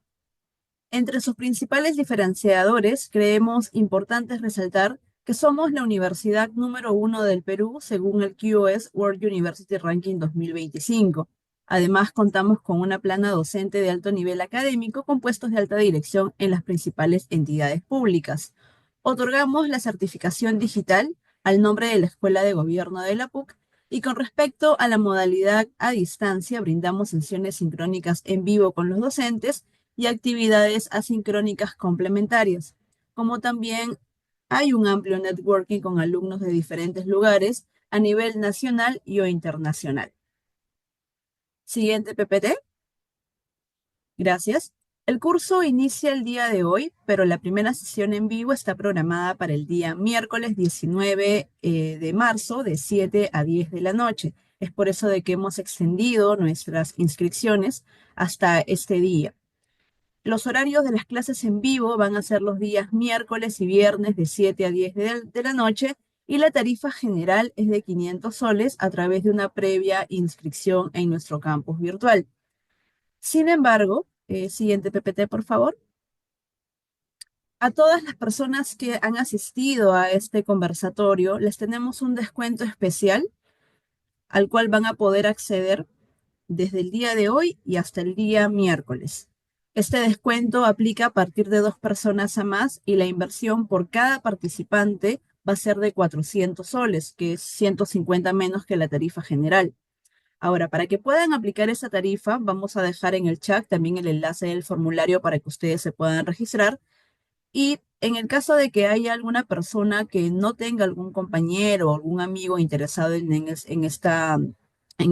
Entre sus principales diferenciadores, creemos importantes resaltar que somos la universidad número 1 del Perú según el QS World University Ranking 2025. Además, contamos con una plana docente de alto nivel académico con puestos de alta dirección en las principales entidades públicas. Otorgamos la certificación digital al nombre de la Escuela de Gobierno de la PUC. Y con respecto a la modalidad a distancia, brindamos sesiones sincrónicas en vivo con los docentes y actividades asincrónicas complementarias, como también hay un amplio networking con alumnos de diferentes lugares a nivel nacional y o internacional. Siguiente PPT. Gracias. El curso inicia el día de hoy, pero la primera sesión en vivo está programada para el día miércoles 19 de marzo de 7 a 10 de la noche. Es por eso de que hemos extendido nuestras inscripciones hasta este día. Los horarios de las clases en vivo van a ser los días miércoles y viernes de 7 a 10 de la noche y la tarifa general es de 500 soles a través de una previa inscripción en nuestro campus virtual. Sin embargo, siguiente PPT, por favor. A todas las personas que han asistido a este conversatorio, les tenemos un descuento especial al cual van a poder acceder desde el día de hoy y hasta el día miércoles. Este descuento aplica a partir de 2 personas a más y la inversión por cada participante va a ser de 400 soles, que es 150 menos que la tarifa general. Ahora, para que puedan aplicar esa tarifa, vamos a dejar en el chat también el enlace del formulario para que ustedes se puedan registrar. Y en el caso de que haya alguna persona que no tenga algún compañero o algún amigo interesado en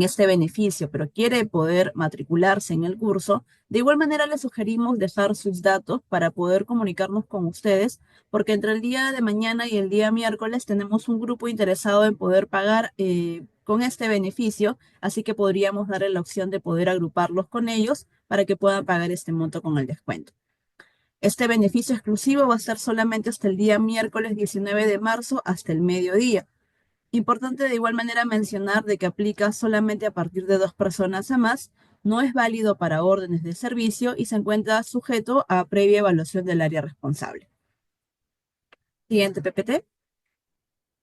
este beneficio, pero quiere poder matricularse en el curso, de igual manera les sugerimos dejar sus datos para poder comunicarnos con ustedes, porque entre el día de mañana y el día miércoles tenemos un grupo interesado en poder pagar con este beneficio, así que podríamos darle la opción de poder agruparlos con ellos para que puedan pagar este monto con el descuento. Este beneficio exclusivo va a ser solamente hasta el día miércoles 19 de marzo hasta el mediodía. Importante de igual manera mencionar de que aplica solamente a partir de 2 personas a más, no es válido para órdenes de servicio y se encuentra sujeto a previa evaluación del área responsable. Siguiente PPT.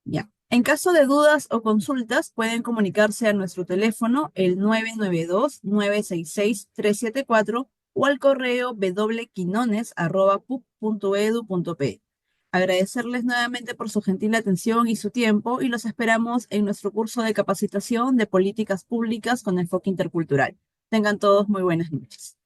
Ya. En caso de dudas o consultas, pueden comunicarse a nuestro teléfono, el 992-966-374 o al correo wquinones@puc.edu.pe. Agradecerles nuevamente por su gentil atención y su tiempo y los esperamos en nuestro curso de capacitación de políticas públicas con enfoque intercultural. Tengan todos muy buenas noches.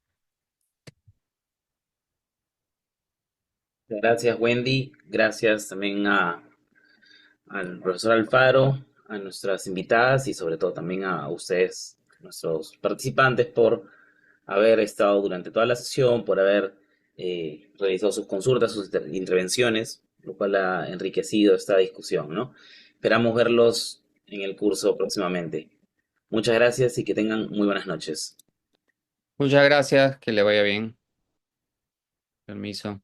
Gracias, Wendy. Gracias también al profesor Alfaro, a nuestras invitadas y sobre todo también a ustedes, nuestros participantes, por haber estado durante toda la sesión, por haber realizado sus consultas, sus intervenciones, lo cual ha enriquecido esta discusión, ¿no? Esperamos verlos en el curso próximamente. Muchas gracias y que tengan muy buenas noches. Muchas gracias, que le vaya bien. Permiso.